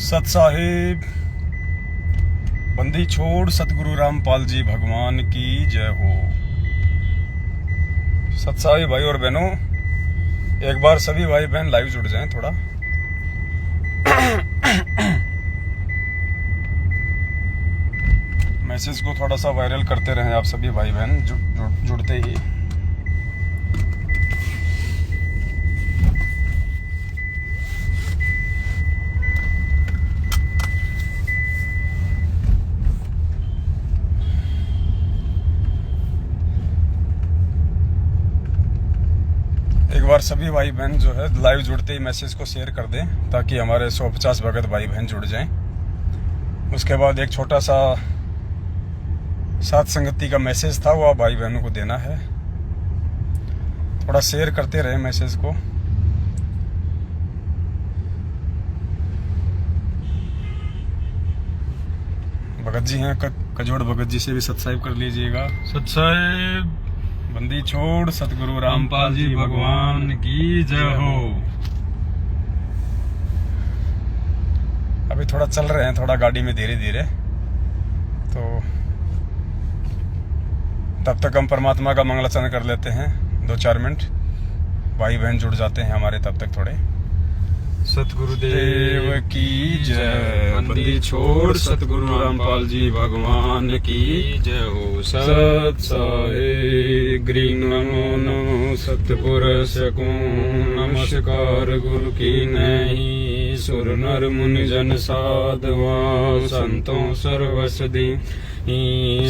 सत साहिब बंदी छोड़ सतगुरु रामपाल जी भगवान की जय हो। सत साहिब भाई और बहनों, एक बार सभी भाई बहन लाइव जुड़ जाएं थोड़ा। मैसेज को थोड़ा सा वायरल करते रहें आप सभी भाई बहन जुड़ते ही। एक बार सभी भाई बहन जो है लाइव जुड़ते ही मैसेज को शेयर कर दें ताकि हमारे 150 भगत भाई बहन जुड़ जाएं। उसके बाद एक छोटा सा साथ संगति का मैसेज था, वो आप भाई बहनों को देना है। थोड़ा शेयर करते रहे मैसेज को। भगत जी हैं कजोड़ भगत जी से भी सब्सक्राइब कर लीजिएगा। सब्सक्राइब बंदी छोड़ सतगुरु रामपाल जी भगवान की जय हो। अभी थोड़ा चल रहे हैं, थोड़ा गाड़ी में धीरे धीरे, तो तब तक हम परमात्मा का मंगलाचरण कर लेते हैं 2-4 मिनट। भाई बहन जुड़ जाते हैं हमारे तब तक थोड़े। सतगुरुदेव की जय। बंदी छोड़ सतगुरु रामपाल जी भगवान की जय हो। सत साहिब ग्रीन नमो नमो सतपुरुष को नमस्कार। गुरु की नहीं सुर नर मुनि जन साधवा संतों सर्वसदी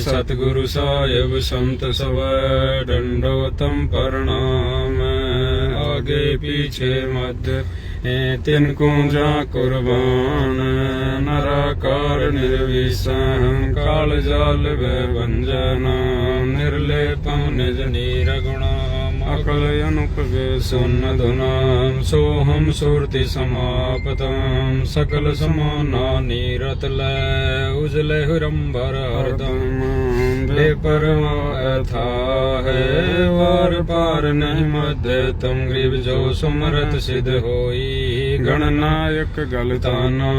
सतगुरु साहिब संत सब दंडोतम प्रणाम। आगे पीछे मध्य तिनको जा कुर्बान। नराकार निर्विषम काल जाल भंजना। निर्लेपम निज नीरगुणाम अकल अनुपवेशुन धुनाम। सोहम सुरति समापतम सकल समाना नीरत लय। उजले हुरम्बर हरदम बेपरवा अथा है। वार पार नहीं मध्य तुम ग्रीव जो सुमरत सिद्ध होई। गणनायक गलताना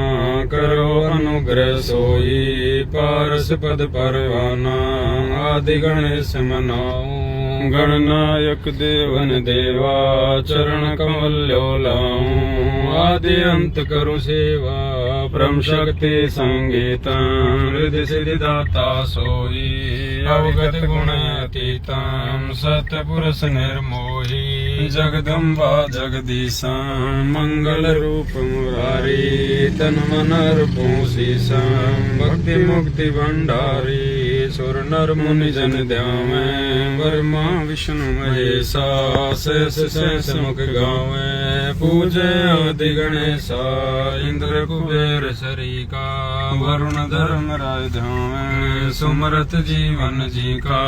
करो अनुग्रह सोई। पारस पद परवाना आदि गणेश मनाओ। गणनायक देवन देवा चरण कमल्यो लाऊं। आदि अंत करो सेवा परम शक्ति संगीतम। हृदय सिद्धिदाता सोई अवगत गुण अतीतम। सतपुरुष निर्मोही जगदम्बा जगदीशा। मंगल रूप मुरारी तन मन अर्पो शीशम। भक्ति मुक्ति भंडारी सुर नर मुनि जन ध्यावे। ब्रह्मा विष्णु महेशा शेष शेष मुख गावे। पूजे आदि गणेशा इंद्र कुबेर शरीका। वरुण धर्म राय ध्यावे। सुमरत जीवन जी का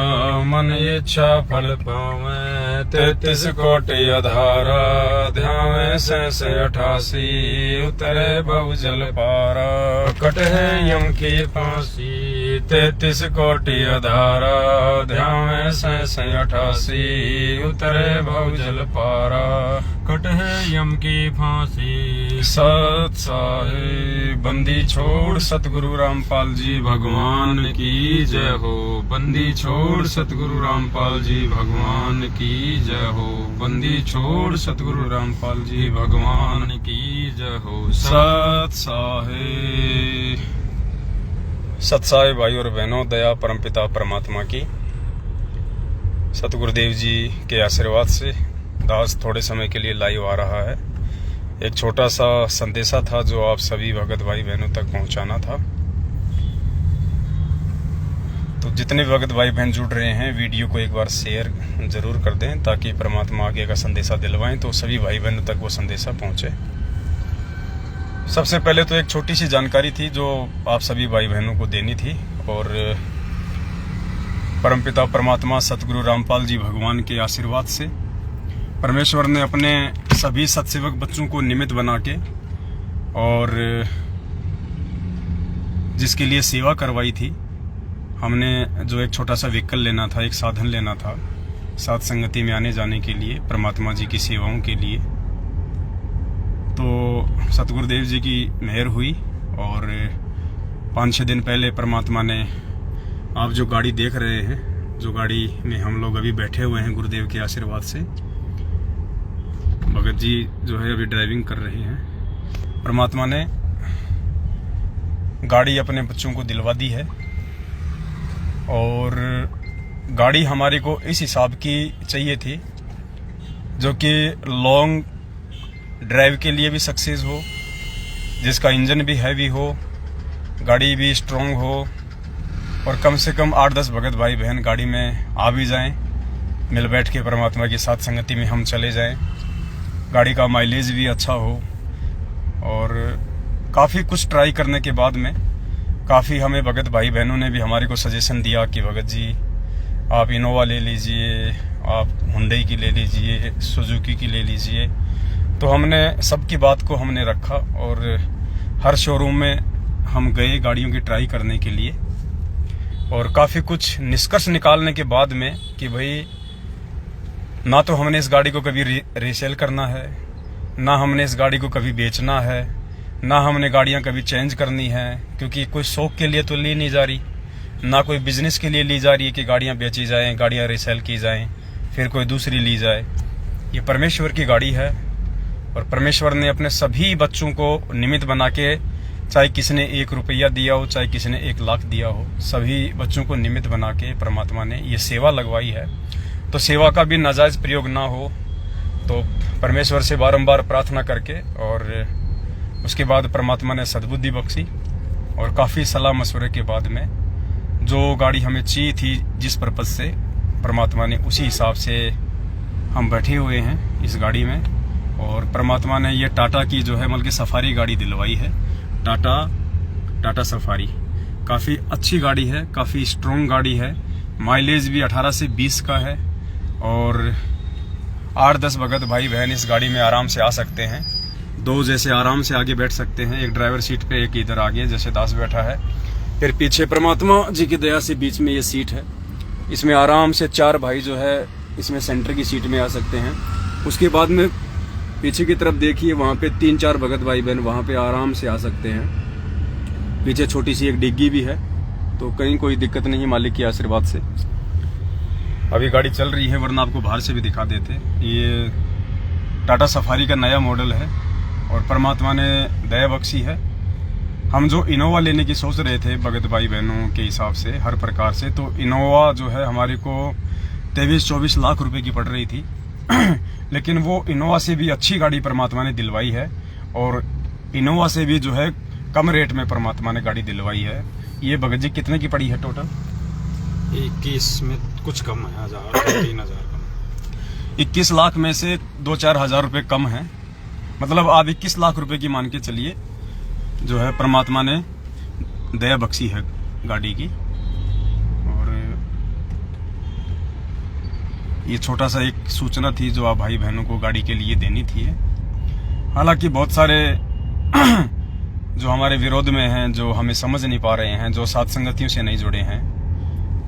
मन इच्छा फल पावे। 33 कोटि अधारा ध्यावे शेष 88। उतरे बहु जल पारा कट है यम की फांसी। 33 कोटि अधारा ध्यावे शेष 88। उतरे बहु जल पारा कट है यम की फांसी। सत साहिब बंदी छोड़ सतगुरु रामपाल जी भगवान की जय हो। बंदी छोड़ सतगुरु रामपाल जी भगवान की जय हो। बंदी छोड़ सतगुरु रामपाल जी भगवान की जय हो। सत साहिब। सत साहिब भाई और बहनों, दया परमपिता परमात्मा की सतगुरुदेव जी के आशीर्वाद से दास थोड़े समय के लिए लाइव आ रहा है। एक छोटा सा संदेशा था जो आप सभी भगत भाई बहनों तक पहुंचाना था। तो जितने भगत भाई बहन जुड़ रहे हैं वीडियो को एक बार शेयर जरूर कर दें ताकि परमात्मा आगे का संदेशा दिलवाएं तो सभी भाई बहनों तक वो संदेशा पहुंचे। सबसे पहले तो एक छोटी सी जानकारी थी जो आप सभी भाई बहनों को देनी थी। और परमपिता परमात्मा सतगुरु रामपाल जी भगवान के आशीर्वाद से परमेश्वर ने अपने सभी सत्सेवक बच्चों को निमित्त बना के और जिसके लिए सेवा करवाई थी, हमने जो एक छोटा सा व्हीकल लेना था, एक साधन लेना था साथ संगति में आने जाने के लिए, परमात्मा जी की सेवाओं के लिए, तो सतगुरुदेव जी की मेहर हुई और 5-6 दिन पहले परमात्मा ने, आप जो गाड़ी देख रहे हैं, जो गाड़ी में हम लोग अभी बैठे हुए हैं गुरुदेव के आशीर्वाद से, भगत जी जो है अभी ड्राइविंग कर रहे हैं। परमात्मा ने गाड़ी अपने बच्चों को दिलवा दी है और गाड़ी हमारे को इस हिसाब की चाहिए थी जो कि लॉन्ग ड्राइव के लिए भी सक्सेस हो, जिसका इंजन भी हैवी हो, गाड़ी भी स्ट्रॉन्ग हो और कम से कम 8-10 भगत भाई बहन गाड़ी में आ भी जाएं, मिल बैठ के परमात्मा की साथ संगति में हम चले जाएं, गाड़ी का माइलेज भी अच्छा हो। और काफ़ी कुछ ट्राई करने के बाद में काफ़ी हमें भगत भाई बहनों ने भी हमारे को सजेशन दिया कि भगत जी आप इनोवा ले लीजिए, आप हुंडई की ले लीजिए, सुजुकी की ले लीजिए। तो हमने सबकी बात को हमने रखा और हर शोरूम में हम गए गाड़ियों की ट्राई करने के लिए और काफ़ी कुछ निष्कर्ष निकालने के बाद में कि भाई ना तो हमने इस गाड़ी को कभी रीसेल करना है, ना हमने इस गाड़ी को कभी बेचना है, ना हमने गाड़ियां कभी चेंज करनी है, क्योंकि कोई शौक के लिए तो ली नहीं जा रही, ना कोई बिजनेस के लिए ली जा रही है कि गाड़ियां बेची जाएं, गाड़ियां रीसेल की जाएं, फिर कोई दूसरी ली जाए। ये परमेश्वर की गाड़ी है और परमेश्वर ने अपने सभी बच्चों को निमित्त बना के, चाहे किसी ने 1 रुपया दिया हो, चाहे किसी ने 1 लाख दिया हो, सभी बच्चों को निमित्त बना के परमात्मा ने ये सेवा लगवाई है। तो सेवा का भी नाजायज प्रयोग ना हो, तो परमेश्वर से बारंबार प्रार्थना करके और उसके बाद परमात्मा ने सद्बुद्धि बख्शी और काफ़ी सलाह मशवरे के बाद में जो गाड़ी हमें चाहिए थी जिस पर्पज़ से, परमात्मा ने उसी हिसाब से हम बैठे हुए हैं इस गाड़ी में। और परमात्मा ने ये टाटा की जो है बल्कि सफारी गाड़ी दिलवाई है, टाटा सफारी। काफ़ी अच्छी गाड़ी है, काफ़ी स्ट्रॉन्ग गाड़ी है, माइलेज भी 18 से 20 का है और 8-10 भगत भाई बहन इस गाड़ी में आराम से आ सकते हैं। 2 जैसे आराम से आगे बैठ सकते हैं, एक ड्राइवर सीट पे, एक इधर आगे जैसे दास बैठा है, फिर पीछे परमात्मा जी की दया से बीच में ये सीट है। इसमें आराम से 4 भाई जो है इसमें सेंटर की सीट में आ सकते हैं। उसके बाद में पीछे की तरफ देखिए, वहाँ पे 3-4 भगत भाई बहन वहाँ पे आराम से आ सकते हैं। पीछे छोटी सी एक डिग्गी भी है, तो कहीं कोई दिक्कत नहीं मालिक के आशीर्वाद से। अभी गाड़ी चल रही है, वरना आपको बाहर से भी दिखा देते। ये टाटा सफारी का नया मॉडल है और परमात्मा ने दया बख्शी है। हम जो इनोवा लेने की सोच रहे थे भगत भाई बहनों के हिसाब से हर प्रकार से, तो इनोवा जो है हमारे को 23-24 लाख रुपए की पड़ रही थी लेकिन वो इनोवा से भी अच्छी गाड़ी परमात्मा ने दिलवाई है और इनोवा से भी जो है कम रेट में परमात्मा ने गाड़ी दिलवाई है। ये भगत जी कितने की पड़ी है टोटल? 21 में कुछ कम है, 3,000 कम। 21 लाख में से 2-4 हज़ार रुपये कम है, मतलब आप 21 लाख रुपए की मान के चलिए जो है परमात्मा ने दया बख्शी है गाड़ी की। और ये छोटा सा एक सूचना थी जो आप भाई बहनों को गाड़ी के लिए देनी थी। हालांकि बहुत सारे जो हमारे विरोध में हैं, जो हमें समझ नहीं पा रहे हैं, जो साथ संगतियों से नहीं जुड़े हैं,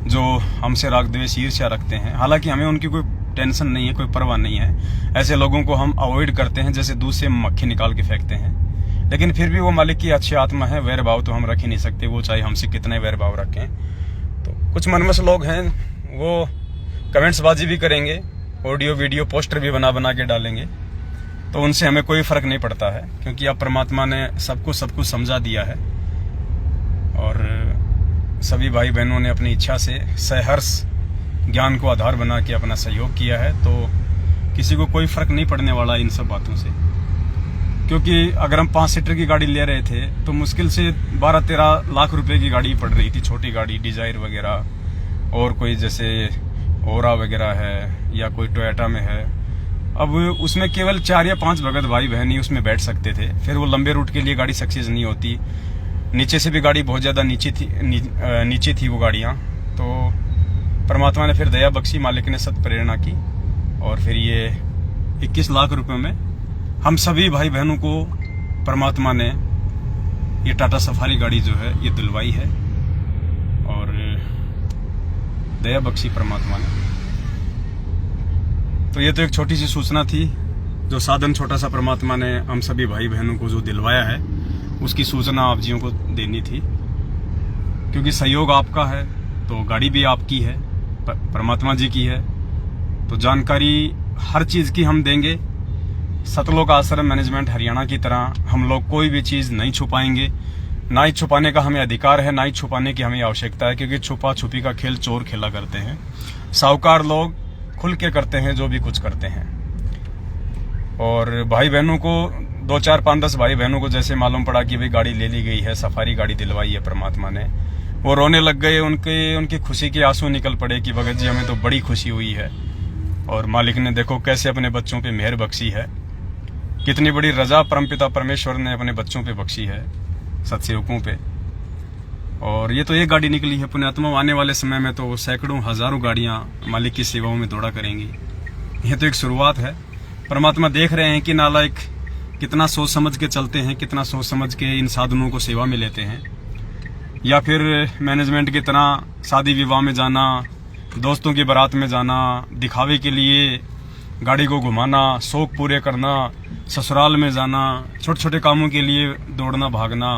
जो हमसे राग द्वेष ईर्ष्या रखते हैं, हालांकि हमें उनकी कोई टेंशन नहीं है, कोई परवाह नहीं है। ऐसे लोगों को हम अवॉइड करते हैं जैसे दूध से मक्खी निकाल के फेंकते हैं। लेकिन फिर भी वो मालिक की अच्छी आत्मा है, वैर भाव तो हम रख ही नहीं सकते, वो चाहे हमसे कितने वैर भाव रखें। तो कुछ मनमस लोग हैं, वो कमेंट्सबाजी भी करेंगे, ऑडियो वीडियो पोस्टर भी बना बना के डालेंगे, तो उनसे हमें कोई फर्क नहीं पड़ता है, क्योंकि अब परमात्मा ने सबको सब कुछ समझा दिया है और सभी भाई बहनों ने अपनी इच्छा से सहर्ष ज्ञान को आधार बना के अपना सहयोग किया है। तो किसी को कोई फर्क नहीं पड़ने वाला इन सब बातों से, क्योंकि अगर हम 5 सीटर की गाड़ी ले रहे थे तो मुश्किल से 12-13 लाख रुपए की गाड़ी पड़ रही थी, छोटी गाड़ी डिजायर वगैरह, और कोई जैसे ओरा वगैरह है या कोई टोयोटा में है। अब उसमें केवल 4 या 5 भगत भाई बहन ही उसमें बैठ सकते थे, फिर वो लंबे रूट के लिए गाड़ी सक्सेस नहीं होती। नीचे से भी गाड़ी बहुत ज़्यादा नीचे थी वो गाड़ियाँ। तो परमात्मा ने फिर दया बख्शी, मालिक ने सत प्रेरणा की और फिर ये 21 लाख रुपए में हम सभी भाई बहनों को परमात्मा ने ये टाटा सफारी गाड़ी जो है ये दिलवाई है और दया बख्शी परमात्मा ने। तो ये तो एक छोटी सी सूचना थी, जो साधन छोटा सा परमात्मा ने हम सभी भाई बहनों को जो दिलवाया है उसकी सूचना आप जियों को देनी थी, क्योंकि सहयोग आपका है तो गाड़ी भी आपकी है, परमात्मा जी की है, तो जानकारी हर चीज़ की हम देंगे। सतलोक आश्रम मैनेजमेंट हरियाणा की तरह हम लोग कोई भी चीज़ नहीं छुपाएंगे, ना ही छुपाने का हमें अधिकार है, ना ही छुपाने की हमें आवश्यकता है, क्योंकि छुपा छुपी का खेल चोर खेला करते हैं। साहूकार लोग खुल के करते हैं जो भी कुछ करते हैं। और भाई बहनों को 2, 4, 5, 10 भाई बहनों को जैसे मालूम पड़ा कि भाई गाड़ी ले ली गई है, सफारी गाड़ी दिलवाई है परमात्मा ने, वो रोने लग गए। उनकी खुशी के आंसू निकल पड़े कि भगत जी हमें तो बड़ी खुशी हुई है, और मालिक ने देखो कैसे अपने बच्चों पे मेहर बख्शी है, कितनी बड़ी रजा परमपिता परमेश्वर ने अपने बच्चों पे बख्शी है, सत्सेवकों पे। और ये तो एक गाड़ी निकली है पुण्यात्मा, आने वाले समय में तो सैकड़ों हजारों गाड़ियां मालिक की सेवाओं में दौड़ा करेंगी। यह तो एक शुरुआत है। परमात्मा देख रहे हैं कि नालायक कितना सोच समझ के चलते हैं, कितना सोच समझ के इन साधनों को सेवा में लेते हैं, या फिर मैनेजमेंट की तरह शादी विवाह में जाना, दोस्तों की बारात में जाना, दिखावे के लिए गाड़ी को घुमाना, शौक पूरे करना, ससुराल में जाना, छोटे छोटे कामों के लिए दौड़ना भागना।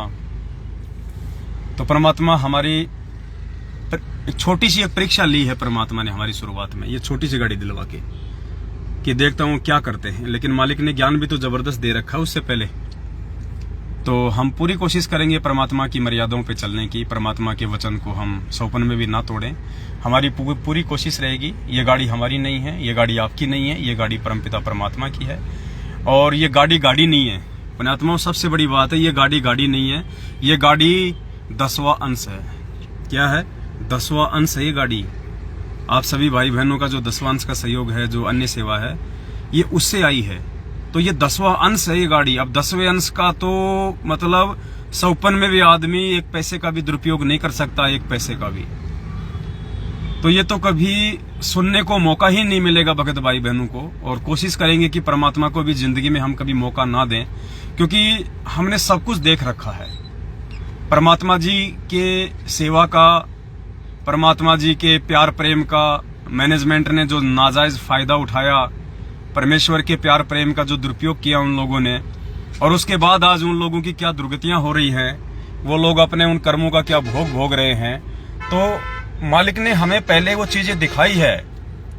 तो परमात्मा हमारी एक छोटी सी एक परीक्षा ली है परमात्मा ने हमारी शुरुआत में, ये छोटी सी गाड़ी दिलवा के कि देखता हूँ क्या करते हैं। लेकिन मालिक ने ज्ञान भी तो जबरदस्त दे रखा है उससे पहले। तो हम पूरी कोशिश करेंगे परमात्मा की मर्यादाओं पे चलने की, परमात्मा के वचन को हम सौपन में भी ना तोड़ें। हमारी पूरी कोशिश रहेगी। ये गाड़ी हमारी नहीं है, ये गाड़ी आपकी नहीं है, ये गाड़ी परमपिता परमात्मा की है। और ये गाड़ी नहीं है पुण्यात्मा, सबसे बड़ी बात है, ये गाड़ी नहीं है, ये गाड़ी 10वां अंश है। क्या है? 10वां अंश है ये गाड़ी। आप सभी भाई बहनों का जो 10वां अंश का सहयोग है, जो अन्य सेवा है, ये उससे आई है। तो ये 10वां अंश है ये गाड़ी। अब 10वें अंश का तो मतलब सौपन में भी आदमी एक पैसे का भी दुरुपयोग नहीं कर सकता, एक पैसे का भी। तो ये तो कभी सुनने को मौका ही नहीं मिलेगा भगत भाई बहनों को। और कोशिश करेंगे कि परमात्मा को भी जिंदगी में हम कभी मौका ना दें, क्योंकि हमने सब कुछ देख रखा है। परमात्मा जी के सेवा का, परमात्मा जी के प्यार प्रेम का मैनेजमेंट ने जो नाजायज फायदा उठाया, परमेश्वर के प्यार प्रेम का जो दुरुपयोग किया उन लोगों ने, और उसके बाद आज उन लोगों की क्या दुर्गतियां हो रही हैं, वो लोग अपने उन कर्मों का क्या भोग रहे हैं। तो मालिक ने हमें पहले वो चीजें दिखाई है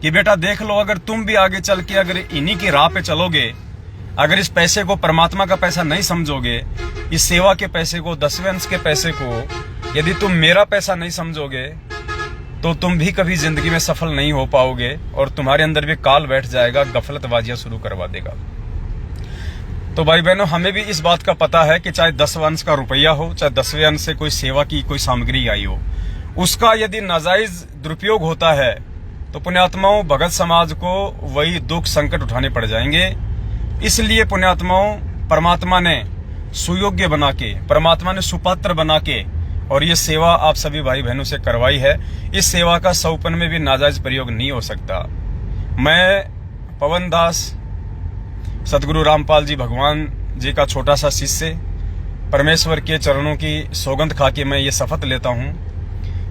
कि बेटा देख लो, अगर तुम भी आगे चल के अगर इन्हीं की राह पे चलोगे, अगर इस पैसे को परमात्मा का पैसा नहीं समझोगे, इस सेवा के पैसे को, 10वें अंश के पैसे को यदि तुम मेरा पैसा नहीं समझोगे, तो तुम भी कभी जिंदगी में सफल नहीं हो पाओगे, और तुम्हारे अंदर भी काल बैठ जाएगा, गफलतबाजियां शुरू करवा देगा। तो भाई बहनों, हमें भी इस बात का पता है कि चाहे 10वां अंश का रुपया हो, चाहे 10वें अंश से कोई सेवा की कोई सामग्री आई हो, उसका यदि नाजायज दुरुपयोग होता है तो पुण्यात्माओं भगत समाज को वही दुख संकट उठाने पड़ जाएंगे। इसलिए पुण्यात्माओं परमात्मा ने सुयोग्य बना के, परमात्मा ने सुपात्र बना के और ये सेवा आप सभी भाई बहनों से करवाई है। इस सेवा का सौपन में भी नाजायज प्रयोग नहीं हो सकता। मैं पवन दास, सतगुरु रामपाल जी भगवान जी का छोटा सा शिष्य, परमेश्वर के चरणों की सौगंध खा के मैं ये शपथ लेता हूँ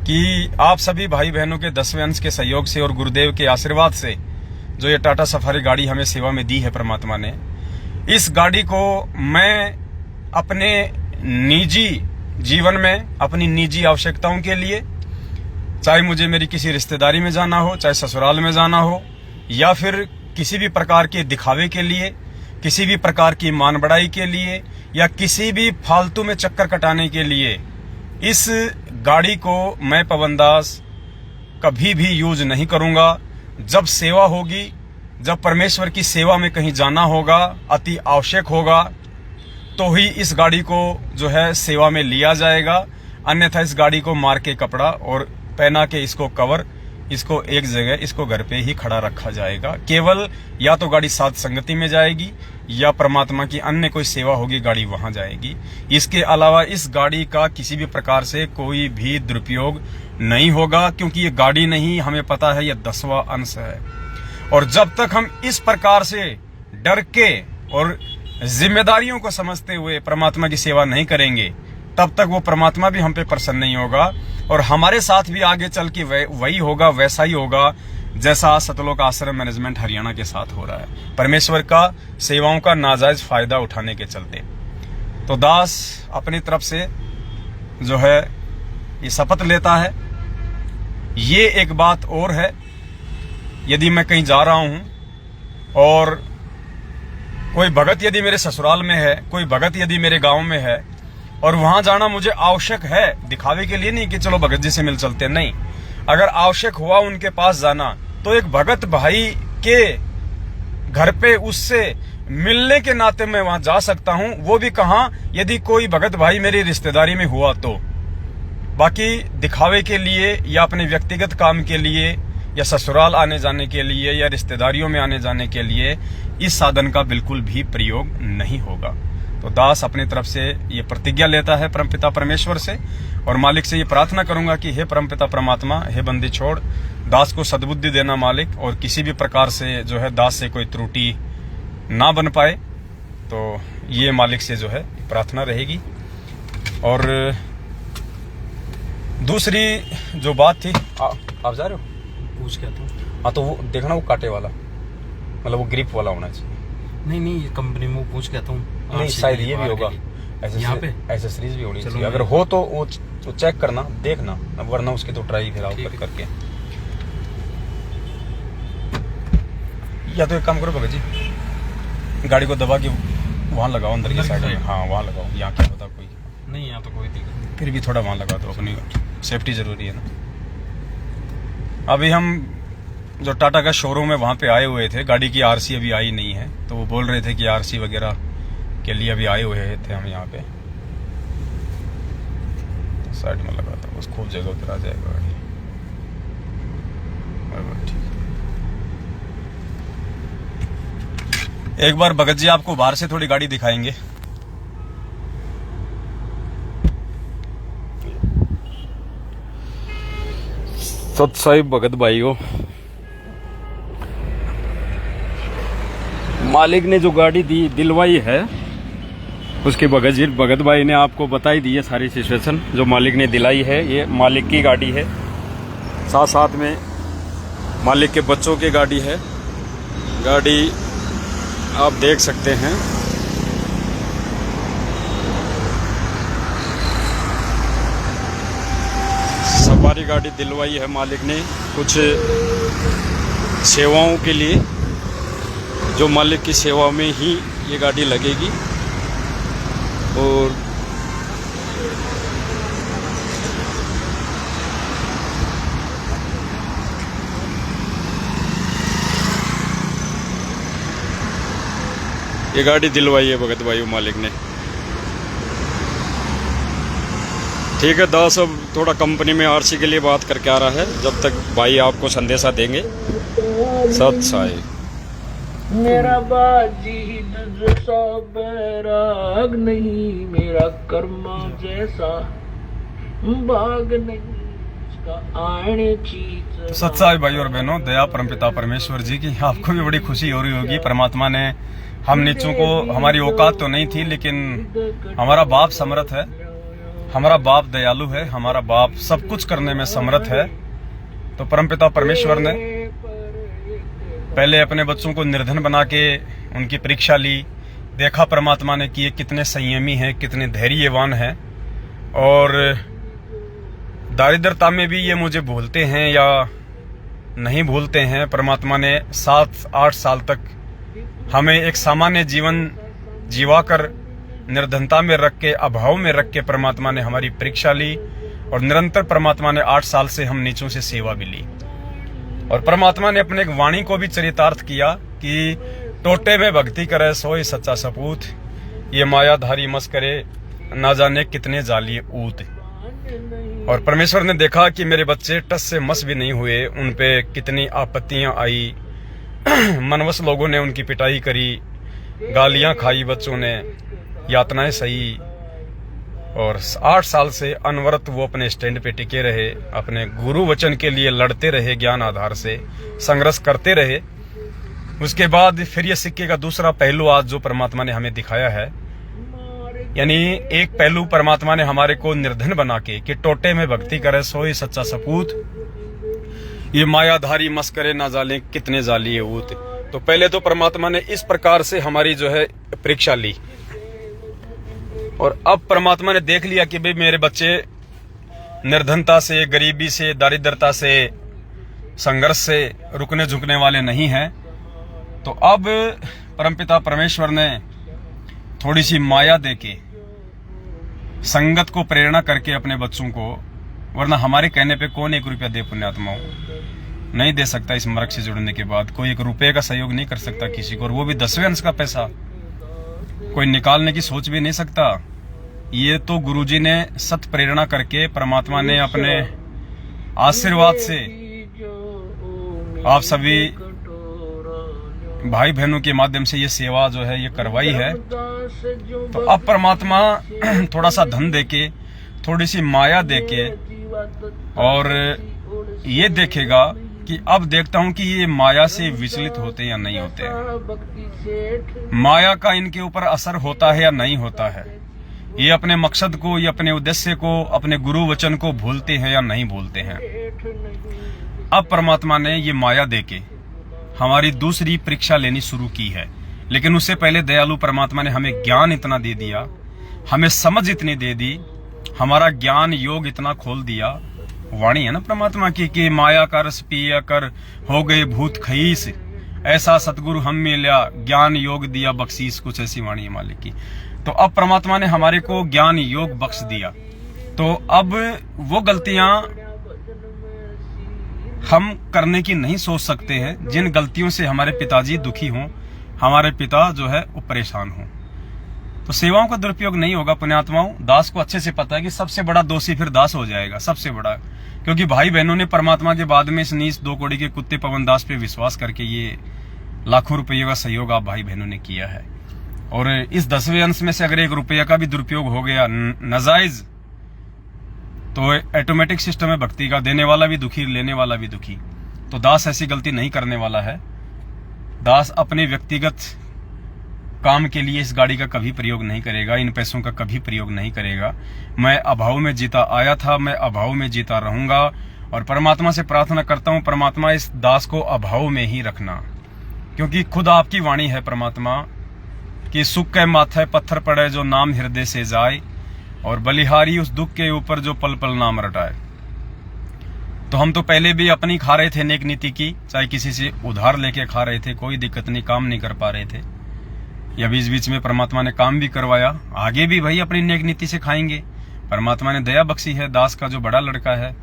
कि आप सभी भाई बहनों के 10वें अंश के सहयोग से और गुरुदेव के आशीर्वाद से जो ये टाटा सफारी गाड़ी हमें सेवा में दी है परमात्मा ने, इस गाड़ी को मैं अपने निजी जीवन में, अपनी निजी आवश्यकताओं के लिए, चाहे मुझे मेरी किसी रिश्तेदारी में जाना हो, चाहे ससुराल में जाना हो, या फिर किसी भी प्रकार के दिखावे के लिए, किसी भी प्रकार की मान बढ़ाई के लिए, या किसी भी फालतू में चक्कर कटाने के लिए, इस गाड़ी को मैं पवन दास कभी भी यूज नहीं करूंगा। जब सेवा होगी, जब परमेश्वर की सेवा में कहीं जाना होगा, अति आवश्यक होगा, तो ही इस गाड़ी को जो है सेवा में लिया जाएगा। अन्यथा इस गाड़ी को मार के कपड़ा और पहना के इसको कवर, इसको एक जगह, इसको घर पे ही खड़ा रखा जाएगा। केवल या तो गाड़ी साध संगति में जाएगी, या परमात्मा की अन्य कोई सेवा होगी, गाड़ी वहां जाएगी। इसके अलावा इस गाड़ी का किसी भी प्रकार से कोई भी दुरुपयोग नहीं होगा, क्योंकि ये गाड़ी नहीं, हमें पता है ये 10वां अंश है। और जब तक हम इस प्रकार से डर के और जिम्मेदारियों को समझते हुए परमात्मा की सेवा नहीं करेंगे, तब तक वो परमात्मा भी हम पे प्रसन्न नहीं होगा, और हमारे साथ भी आगे चल के वही होगा, वैसा ही होगा जैसा सतलोक आश्रम मैनेजमेंट हरियाणा के साथ हो रहा है, परमेश्वर का सेवाओं का नाजायज फायदा उठाने के चलते। तो दास अपनी तरफ से जो है ये शपथ लेता है। ये एक बात और है, यदि मैं कहीं जा रहा हूं और कोई भगत यदि मेरे ससुराल में है, कोई भगत यदि मेरे गांव में है और वहां जाना मुझे आवश्यक है, दिखावे के लिए नहीं कि चलो भगत जी से मिल चलते, नहीं, अगर आवश्यक हुआ उनके पास जाना तो एक भगत भाई के घर पे उससे मिलने के नाते मैं वहां जा सकता हूं। वो भी कहां, यदि कोई भगत भाई मेरी रिश्तेदारी में हुआ तो। बाकी दिखावे के लिए या अपने व्यक्तिगत काम के लिए या ससुराल आने जाने के लिए या रिश्तेदारियों में आने जाने के लिए इस साधन का बिल्कुल भी प्रयोग नहीं होगा। तो दास अपनी तरफ से ये प्रतिज्ञा लेता है परमपिता परमेश्वर से, और मालिक से ये प्रार्थना करूंगा कि हे परमपिता परमात्मा, हे बंदी छोड़, दास को सद्बुद्धि देना मालिक, और किसी भी प्रकार से जो है दास से कोई त्रुटि ना बन पाए। तो ये मालिक से जो है प्रार्थना रहेगी। और दूसरी जो बात थी, आप जा रहे हो? पूछ क्या था? हाँ, तो वो देखना, वो कांटे वाला, मतलब वो ग्रिप वाला होना चाहिए। नहीं, ये कंपनी में वो पूछ कहता हूँ। नहीं, शायद ये भी होगा, यहाँ पे एसेसरीज भी होनी चाहिए। अगर हो तो वो चेक करना, देखना, वरना उसके तो ट्राई फिर आओ करके। या तो एक काम करो भगत जी, गाड़ी को दबा के वहां लगाओ, अंदर की साइड में। हाँ, वहां लगाओ, यहाँ क्या पता कोई नहीं, यहाँ तो कोई दिक्कत नहीं, फिर भी थोड़ा वहां लगा दो, अपनी सेफ्टी जरूरी है ना। अभी हम जो टाटा का शोरूम है वहां पे आए हुए थे, गाड़ी की आरसी अभी आई नहीं है, तो वो बोल रहे थे कि आरसी वगैरह के लिए अभी आए हुए थे हम यहाँ पे। साइड में लगा था, बस खूब जगह पर आ जाएगा गाड़ी। ठीक है, एक बार भगत जी आपको बाहर से थोड़ी गाड़ी दिखाएंगे। सत साहिब भगत भाई हो, मालिक ने जो गाड़ी दी दिलवाई है, उसके भगत भाई ने आपको बताई दी है सारी सिचुएशन जो मालिक ने दिलाई है। ये मालिक की गाड़ी है, साथ साथ में मालिक के बच्चों की गाड़ी है। गाड़ी आप देख सकते हैं, सवारी गाड़ी दिलवाई है मालिक ने कुछ सेवाओं के लिए, जो मालिक की सेवा में ही ये गाड़ी लगेगी। और ये गाड़ी दिलवाई है भगत भाई मालिक ने। ठीक है दास, अब थोड़ा कंपनी में आरसी के लिए बात करके आ रहा है, जब तक भाई आपको संदेशा देंगे। सत साई। मेरा बाजी जैसा बैराग नहीं, मेरा कर्मा जैसा बाग नहीं, उसका आने चीज। सत्साई भाई और बहनों, दया परमपिता परमेश्वर जी की आपको भी बड़ी खुशी हो रही होगी। परमात्मा ने हम नीचों को, हमारी औकात तो नहीं थी, लेकिन हमारा बाप समर्थ है, हमारा बाप दयालु है, हमारा बाप सब कुछ करने में समर्थ है। तो परमपिता परमेश्वर ने पहले अपने बच्चों को निर्धन बना के उनकी परीक्षा ली, देखा परमात्मा ने कि ये कितने संयमी हैं, कितने धैर्यवान हैं, और दारिद्रता में भी ये मुझे भूलते हैं या नहीं भूलते हैं। परमात्मा ने 7-8 साल तक हमें एक सामान्य जीवन जीवाकर निर्धनता में रख के, अभाव में रख के परमात्मा ने हमारी परीक्षा ली, और निरंतर परमात्मा ने 8 साल से हम नीचों से सेवा भी ली। और परमात्मा ने अपने एक वाणी को भी चरितार्थ किया कि टोटे में भक्ति करे सोई सच्चा सपूत, ये मायाधारी मस करे ना जाने कितने जालिए ऊत। और परमेश्वर ने देखा कि मेरे बच्चे टस से मस भी नहीं हुए, उन पे कितनी आपत्तियां आई, मनवस लोगों ने उनकी पिटाई करी, गालियां खाई, बच्चों ने यातनाएं सही, और 8 साल से अनवरत वो अपने स्टैंड पे टिके रहे, अपने गुरु वचन के लिए लड़ते रहे, ज्ञान आधार से संघर्ष करते रहे। उसके बाद फिर ये सिक्के का दूसरा पहलू आज जो परमात्मा ने हमें दिखाया है, यानी एक पहलू परमात्मा ने हमारे को निर्धन बना के कि टोटे में भक्ति करे सोई सच्चा सपूत, ये मायाधारी मस करे ना जाले कितने जालिए ऊत। तो पहले तो परमात्मा ने इस प्रकार से हमारी जो है परीक्षा ली, और अब परमात्मा ने देख लिया कि भाई मेरे बच्चे निर्धनता से, गरीबी से, दारिद्रता से, संघर्ष से रुकने झुकने वाले नहीं हैं, तो अब परमपिता परमेश्वर ने थोड़ी सी माया देके, संगत को प्रेरणा करके अपने बच्चों को, वरना हमारे कहने पे कौन 1 रुपया दे पुण्यात्माओं, नहीं दे सकता। इस मर्ग से जुड़ने के बाद कोई 1 रुपये का सहयोग नहीं कर सकता किसी को, और वो भी 10वें अंश का पैसा कोई निकालने की सोच भी नहीं सकता। ये तो गुरुजी ने सत प्रेरणा करके, परमात्मा ने अपने आशीर्वाद से आप सभी भाई बहनों के माध्यम से ये सेवा जो है ये करवाई है। तो अब परमात्मा थोड़ा सा धन देके, थोड़ी सी माया देके, और ये देखेगा कि अब देखता हूं कि ये माया से विचलित होते हैं या नहीं होते हैं, माया का इनके ऊपर असर होता है या नहीं होता है, ये अपने मकसद को, ये अपने उद्देश्य को, अपने गुरु वचन को भूलते हैं या नहीं भूलते हैं। अब परमात्मा ने ये माया देके हमारी दूसरी परीक्षा लेनी शुरू की है, लेकिन उससे पहले दयालु परमात्मा ने हमें ज्ञान इतना दे दिया, हमें समझ इतनी दे दी, हमारा ज्ञान योग इतना खोल दिया। वाणी है ना परमात्मा की कि माया का रस पिया कर हो गए भूत खईस, ऐसा सतगुरु हम मिला ज्ञान योग दिया बख्शीस, कुछ ऐसी वाणी है मालिक की। तो अब परमात्मा ने हमारे को ज्ञान योग बख्श दिया, तो अब वो गलतियां हम करने की नहीं सोच सकते हैं जिन गलतियों से हमारे पिताजी दुखी हों, हमारे पिता जो है वो परेशान हों। तो सेवाओं का दुरुपयोग नहीं होगा पुण्यात्माओं। दास को अच्छे से पता है कि सबसे बड़ा दोषी फिर दास हो जाएगा, सबसे बड़ा, क्योंकि भाई बहनों ने परमात्मा के बाद में इस नीच 2 कौड़ी के कुत्ते पवन दास पे विश्वास करके ये लाखों रुपये का सहयोग आप भाई बहनों ने किया है। और इस 10वें अंश में से अगर 1 रुपया का भी दुरुपयोग हो गया नाजायज, तो ऑटोमेटिक सिस्टम है भक्ति का, देने वाला भी दुखी, लेने वाला भी दुखी। तो दास ऐसी गलती नहीं करने वाला है। दास अपने व्यक्तिगत काम के लिए इस गाड़ी का कभी प्रयोग नहीं करेगा, इन पैसों का कभी प्रयोग नहीं करेगा। मैं अभाव में जीता आया था, मैं अभाव में जीता रहूंगा, और परमात्मा से प्रार्थना करता हूं परमात्मा इस दास को अभाव में ही रखना, क्योंकि खुद आपकी वाणी है परमात्मा कि सुख के माथे पत्थर पड़े जो नाम हृदय से जाए, और बलिहारी उस दुख के ऊपर जो पल पल नाम रटाए। तो हम तो पहले भी अपनी खा रहे थे नेक नीति की, चाहे किसी से उधार लेके खा रहे थे, कोई दिक्कत नहीं, काम नहीं कर पा रहे थे, या बीच बीच में परमात्मा ने काम भी करवाया, आगे भी भाई अपनी नेक नीति से खाएंगे। परमात्मा ने दया बख्शी है। दास का जो बड़ा लड़का है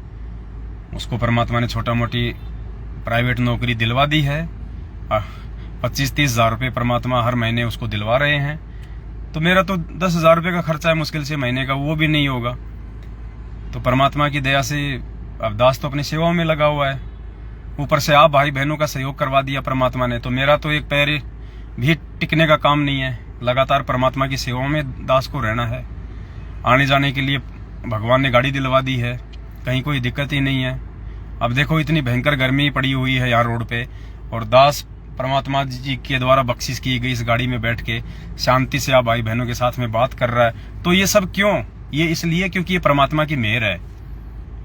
उसको परमात्मा ने छोटा मोटी प्राइवेट नौकरी दिलवा दी है, 25-30 हजार रुपये परमात्मा हर महीने उसको दिलवा रहे हैं। तो मेरा तो 10 हजार रुपये का खर्चा है मुश्किल से महीने का, वो भी नहीं होगा। तो परमात्मा की दया से अब दास तो अपनी सेवाओं में लगा हुआ है, ऊपर से आप भाई बहनों का सहयोग करवा दिया परमात्मा ने, तो मेरा तो एक पैर भी टिकने का काम नहीं है। लगातार परमात्मा की सेवाओं में दास को रहना है। आने जाने के लिए भगवान ने गाड़ी दिलवा दी है, कहीं कोई दिक्कत ही नहीं है। अब देखो इतनी भयंकर गर्मी पड़ी हुई है यहाँ रोड पे, और दास परमात्मा जी के द्वारा बख्शिश की गई इस गाड़ी में बैठ के शांति से आप भाई बहनों के साथ में बात कर रहा है। तो ये सब क्यों? ये इसलिए क्योंकि ये परमात्मा की मेहर है,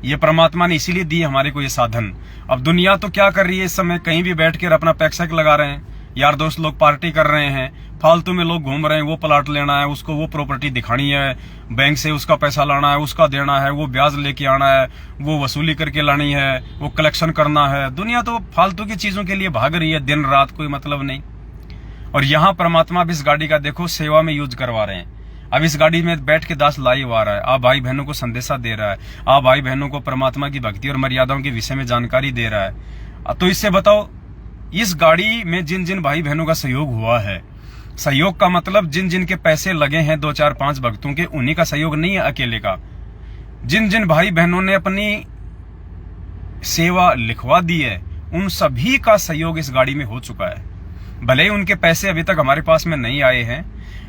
ये परमात्मा ने इसीलिए दी हमारे को ये साधन। अब दुनिया तो क्या कर रही है इस समय, कहीं भी बैठ कर अपना पैक लगा रहे हैं, यार दोस्त लोग पार्टी कर रहे हैं, फालतू में लोग घूम रहे हैं, वो प्लाट लेना है, उसको वो प्रॉपर्टी दिखानी है, बैंक से उसका पैसा लाना है, उसका देना है, वो ब्याज लेके आना है, वो वसूली करके लानी है, वो कलेक्शन करना है। दुनिया तो फालतू की चीजों के लिए भाग रही है दिन रात, कोई मतलब नहीं। और यहाँ परमात्मा अब इस गाड़ी का देखो सेवा में यूज करवा रहे हैं। अब इस गाड़ी में बैठ के दास लाइव आ रहा है, आप भाई बहनों को संदेशा दे रहा है, आप भाई बहनों को परमात्मा की भक्ति और मर्यादाओं के विषय में जानकारी दे रहा है। तो इससे बताओ, इस गाड़ी में जिन जिन भाई बहनों का सहयोग हुआ है, सहयोग का मतलब जिन जिन के पैसे लगे हैं 2, 4, 5 भक्तों के, उन्हीं का सहयोग नहीं है अकेले का। जिन जिन भाई बहनों ने अपनी सेवा लिखवा दी है, उन सभी का सहयोग इस गाड़ी में हो चुका है। भले ही उनके पैसे अभी तक हमारे पास में नहीं आए हैं,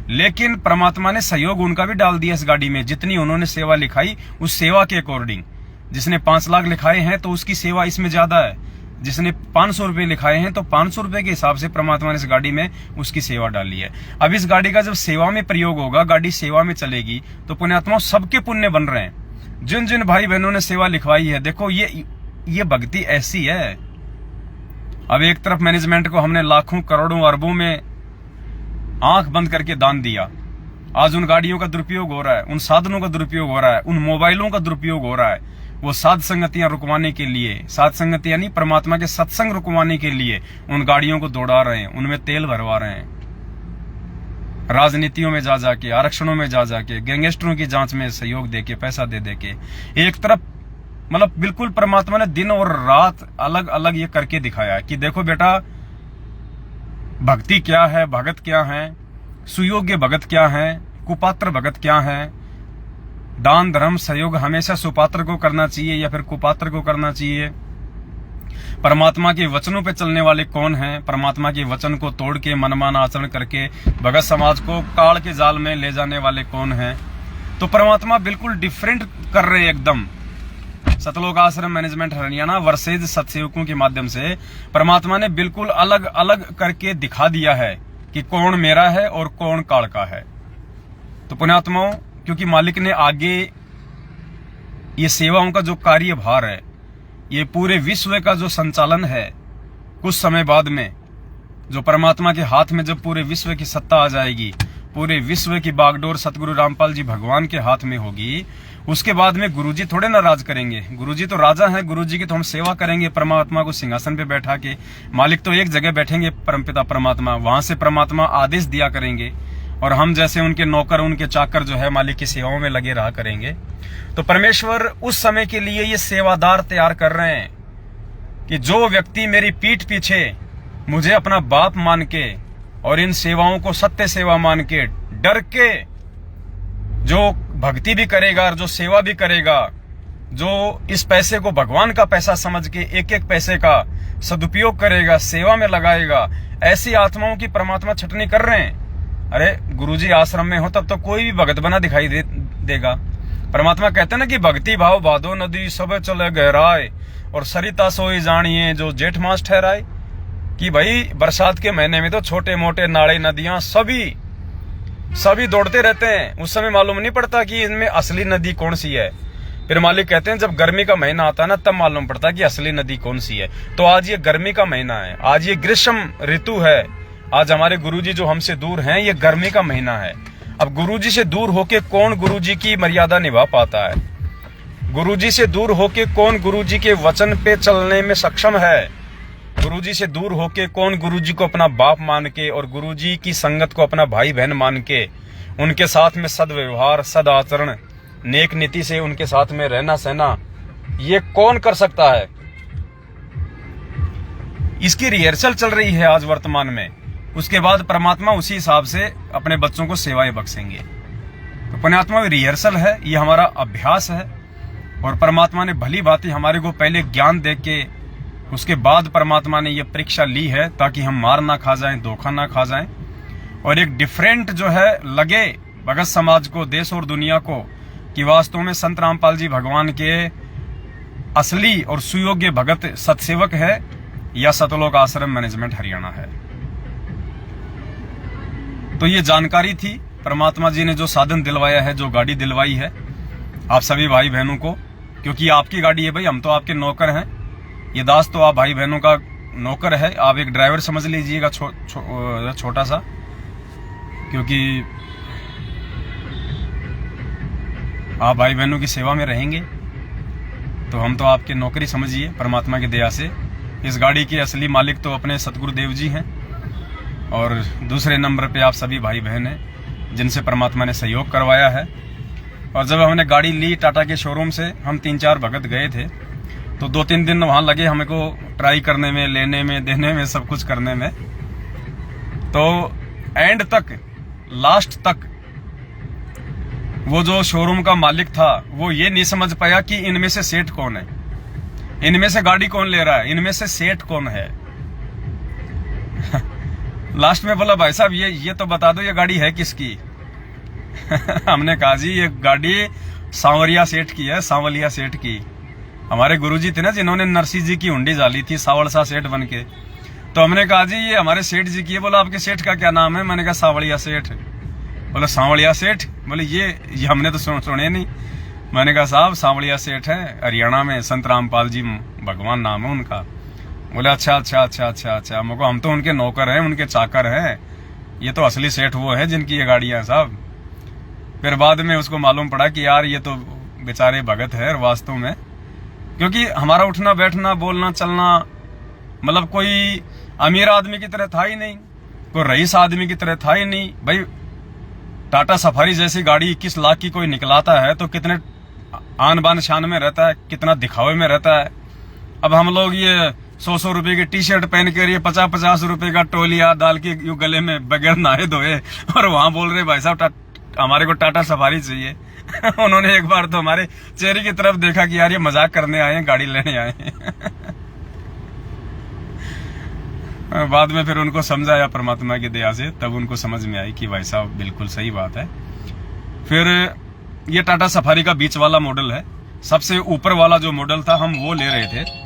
लेकिन परमात्मा ने सहयोग उनका भी डाल दिया इस गाड़ी में। जितनी उन्होंने सेवा लिखाई उस सेवा के अकॉर्डिंग, जिसने 5 लाख लिखाए हैं तो उसकी सेवा इसमें ज्यादा है, जिसने 500 रुपए लिखाए हैं तो 500 रुपए के हिसाब से परमात्मा ने इस गाड़ी में उसकी सेवा डाली है। अब इस गाड़ी का जब सेवा में प्रयोग होगा, गाड़ी सेवा में चलेगी, तो पुण्यात्मा सबके पुण्य बन रहे हैं। जिन जिन भाई बहनों ने सेवा लिखवाई है, देखो ये भक्ति ऐसी है। अब एक तरफ मैनेजमेंट को हमने लाखों करोड़ों अरबों में आंख बंद करके दान दिया, आज उन गाड़ियों का दुरुपयोग हो रहा है, उन साधनों का दुरुपयोग हो रहा है, उन मोबाइलों का दुरुपयोग हो रहा है। वो साध संगतियां रुकवाने के लिए, साध संगतियां नहीं, परमात्मा के सत्संग रुकवाने के लिए उन गाड़ियों को दौड़ा रहे हैं, उनमें तेल भरवा रहे हैं। राजनीतियों में जा जाके, आरक्षणों में जा जाके, गैंगस्टरों की जांच में सहयोग देके, पैसा दे देके, एक तरफ मतलब बिल्कुल परमात्मा ने दिन और रात अलग अलग ये करके दिखाया है कि देखो बेटा, भक्ति क्या है, भगत क्या है, सुयोग्य भगत क्या है, कुपात्र भगत क्या है। दान धर्म सहयोग हमेशा सुपात्र को करना चाहिए या फिर कुपात्र को करना चाहिए। परमात्मा के वचनों पे चलने वाले कौन हैं, परमात्मा के वचन को तोड़ के मनमाना आचरण करके भगत समाज को काल के जाल में ले जाने वाले कौन हैं। तो परमात्मा बिल्कुल डिफरेंट कर रहे हैं एकदम। सतलोक आश्रम मैनेजमेंट हरियाणा वर्सेज सत्सेवकों के माध्यम से परमात्मा ने बिल्कुल अलग अलग करके दिखा दिया है कि कौन मेरा है और कौन काल का है। तो पुण्यात्माओं, क्योंकि मालिक ने आगे ये सेवाओं का जो कार्यभार है, ये पूरे विश्व का जो संचालन है, कुछ समय बाद में जो परमात्मा के हाथ में जब पूरे विश्व की सत्ता आ जाएगी, पूरे विश्व की बागडोर सतगुरु रामपाल जी भगवान के हाथ में होगी, उसके बाद में गुरुजी थोड़े ना राज करेंगे। गुरुजी तो राजा हैं, गुरुजी की तो हम सेवा करेंगे परमात्मा को सिंहासन पे बैठा के। मालिक तो एक जगह बैठेंगे परमपिता परमात्मा, वहां से परमात्मा आदेश दिया करेंगे और हम जैसे उनके नौकर, उनके चाकर जो है मालिक की सेवाओं में लगे रहा करेंगे। तो परमेश्वर उस समय के लिए ये सेवादार तैयार कर रहे हैं कि जो व्यक्ति मेरी पीठ पीछे मुझे अपना बाप मान के और इन सेवाओं को सत्य सेवा मान के डर के जो भक्ति भी करेगा और जो सेवा भी करेगा, जो इस पैसे को भगवान का पैसा समझ के एक एक पैसे का सदुपयोग करेगा, सेवा में लगाएगा, ऐसी आत्माओं की परमात्मा छटनी कर रहे हैं। अरे गुरुजी आश्रम में हो तब तो कोई भी भगत बना दिखाई देगा। परमात्मा कहते हैं ना कि भक्ति भाव बाधो नदी सब चले गहराए और सरिता सोई जानिए जो जेठ मास ठहराए। कि भाई बरसात के महीने में तो छोटे मोटे नाले नदियां सभी दौड़ते रहते हैं, उस समय मालूम नहीं पड़ता कि इनमें असली नदी कौन सी है। फिर मालिक कहते हैं जब गर्मी का महीना आता है ना, तब मालूम पड़ता है कि असली नदी कौन सी है। तो आज ये गर्मी का महीना है, आज ये ग्रीष्म ऋतु है, आज हमारे गुरुजी जो हमसे दूर हैं, ये गर्मी का महीना है। अब गुरुजी से दूर होके कौन गुरुजी की मर्यादा निभा पाता है? गुरुजी से दूर होके कौन गुरुजी के वचन पे चलने में सक्षम है? गुरुजी से दूर होके कौन गुरुजी को अपना बाप मान के और गुरुजी की संगत को अपना भाई बहन मान के उनके साथ में सद्व्यवहार, सदाचरण, नेक नीति से उनके साथ में रहना सहना, ये कौन कर सकता है? इसकी रिहर्सल चल रही है आज वर्तमान में। उसके बाद परमात्मा उसी हिसाब से अपने बच्चों को सेवाएं बख्शेंगे। तो पुण्यात्मा रिहर्सल है, ये हमारा अभ्यास है और परमात्मा ने भली भांति हमारे को पहले ज्ञान दे के उसके बाद परमात्मा ने ये परीक्षा ली है ताकि हम मार ना खा जाएं, धोखा ना खा जाएं और एक डिफरेंट जो है लगे भगत समाज को, देश और दुनिया को कि वास्तव में संत रामपाल जी भगवान के असली और सुयोग्य भगत सत्सेवक है या सतलोक आश्रम मैनेजमेंट हरियाणा है। तो ये जानकारी थी, परमात्मा जी ने जो साधन दिलवाया है, जो गाड़ी दिलवाई है आप सभी भाई बहनों को, क्योंकि आपकी गाड़ी है भाई, हम तो आपके नौकर हैं। ये दास तो आप भाई बहनों का नौकर है, आप एक ड्राइवर समझ लीजिएगा छोटा सा, क्योंकि आप भाई बहनों की सेवा में रहेंगे तो हम तो आपके नौकरी समझिए परमात्मा की दया से। इस गाड़ी के असली मालिक तो अपने सतगुरुदेव जी हैं और दूसरे नंबर पे आप सभी भाई बहन हैं जिनसे परमात्मा ने सहयोग करवाया है। और जब हमने गाड़ी ली टाटा के शोरूम से, हम 3-4 भगत गए थे, तो 2-3 दिन वहां लगे हमें को ट्राई करने में, लेने में, देने में, सब कुछ करने में। तो एंड तक, लास्ट तक वो जो शोरूम का मालिक था वो ये नहीं समझ पाया कि इनमें से सेठ कौन है, इनमें से गाड़ी कौन ले रहा है, इनमें से सेठ कौन है। लास्ट में बोला भाई साहब ये तो बता दो ये गाड़ी है किसकी। हमने कहा जी ये गाड़ी सांवरिया सेठ की है, सांवलिया सेठ की। हमारे गुरुजी थे ना जिन्होंने नरसिंह जी की हुंडी डाली थी सावड़ सा सेठ बन के। तो हमने कहा जी ये हमारे सेठ जी की है। बोला आपके सेठ का क्या नाम है? मैंने कहा सांवलिया सेठ। बोला सांवलिया सेठ? बोले ये हमने तो सुने नहीं। मैंने कहा साहब सांवलिया सेठ है, हरियाणा में संत रामपाल जी भगवान नाम है उनका। बोले अच्छा मुझको, हम तो उनके नौकर हैं, उनके चाकर हैं, ये तो असली सेठ वो है जिनकी ये गाड़ियां साहब। फिर बाद में उसको मालूम पड़ा कि यार ये तो बेचारे भगत है वास्तव में, क्योंकि हमारा उठना बैठना बोलना चलना मतलब कोई अमीर आदमी की तरह था ही नहीं, कोई रईस आदमी की तरह था ही नहीं भाई। टाटा सफारी जैसी गाड़ी 21 लाख की कोई निकलाता है तो कितने आन बान शान में रहता है, कितना दिखावे में रहता है। अब हम लोग ये 100 रुपए की टी शर्ट पहन कर ये 50 रुपए का टोलिया डाल के यूं गले में बगैर नहाए धोए और वहां बोल रहे भाई साहब हमारे को टाटा सफारी चाहिए। उन्होंने एक बार तो हमारे चेहरे की तरफ देखा कि यार ये मजाक करने आए हैं, गाड़ी लेने आए हैं। बाद में फिर उनको समझाया परमात्मा की दया से, तब उनको समझ में आई कि भाई साहब बिल्कुल सही बात है। फिर ये टाटा सफारी का बीच वाला मॉडल है, सबसे ऊपर वाला जो मॉडल था हम वो ले रहे थे।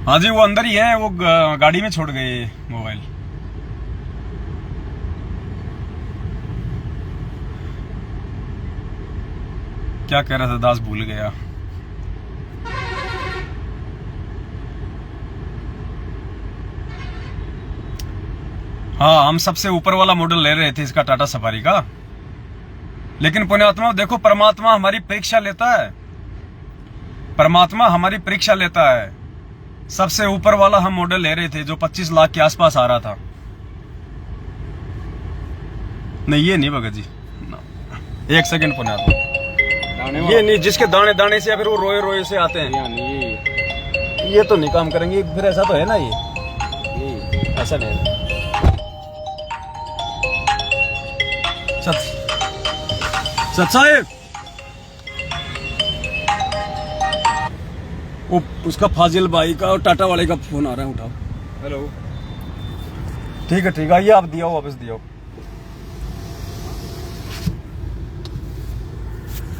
हाँ जी, वो अंदर ही है, वो गाड़ी में छोड़ गए मोबाइल। क्या कह रहा था दास, भूल गया। हाँ, हम सबसे ऊपर वाला मॉडल ले रहे थे इसका, टाटा सफारी का। लेकिन पुण्यात्मा देखो, परमात्मा हमारी परीक्षा लेता है, परमात्मा हमारी परीक्षा लेता है। सबसे ऊपर वाला हम मॉडल ले रहे थे जो 25 लाख के आसपास आ रहा था। नहीं, ये नहीं भगत जी, एक सेकंड पुण्यात्मा, ये नहीं, जिसके दाने दाने से या फिर वो रोए रोए से आते हैं, ये तो नहीं काम करेंगे फिर। ऐसा तो है ना, ये ऐसा नहीं है। सत साहेब, वो उसका फाजिल भाई का और टाटा वाले का फोन आ रहा है, उठाओ। हेलो, ठीक है आइए, आप दिया वापस दिया।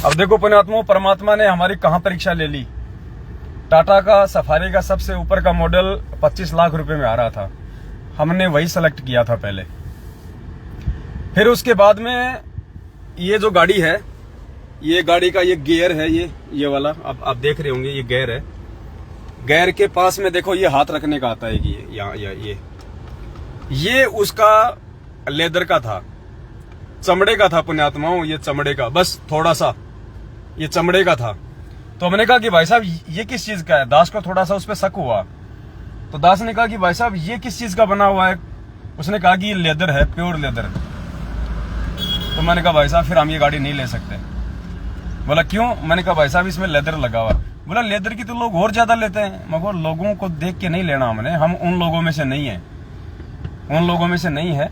अब देखो पुण्यात्मा, परमात्मा ने हमारी कहां परीक्षा ले ली। टाटा का सफारी का सबसे ऊपर का मॉडल 25 लाख रुपए में आ रहा था, हमने वही सेलेक्ट किया था पहले। फिर उसके बाद में ये जो गाड़ी है, ये गाड़ी का ये गियर है, ये वाला आप देख रहे होंगे, ये गियर है। गियर के पास में देखो ये हाथ रखने का आता है कि ये उसका लेदर का था, चमड़े का था पुण्यात्माओं, ये चमड़े का, बस थोड़ा सा ये चमड़े का था। तो हमने कहा कि भाई साहब ये किस चीज का है। दास को थोड़ा सा उस पर शक हुआ, तो दास ने कहा कि भाई साहब ये किस चीज का बना हुआ है। उसने कहा कि ये लेदर है, प्योर लेदर। तो मैंने कहा भाई साहब फिर हम ये गाड़ी नहीं ले सकते। बोला क्यों? मैंने कहा भाई साहब इसमें लेदर लगा हुआ। बोला लेदर की तो लोग और ज्यादा लेते हैं। मगर लोगों को देख के नहीं लेना हमने, हम उन लोगों में से नहीं है, उन लोगों में से नहीं है।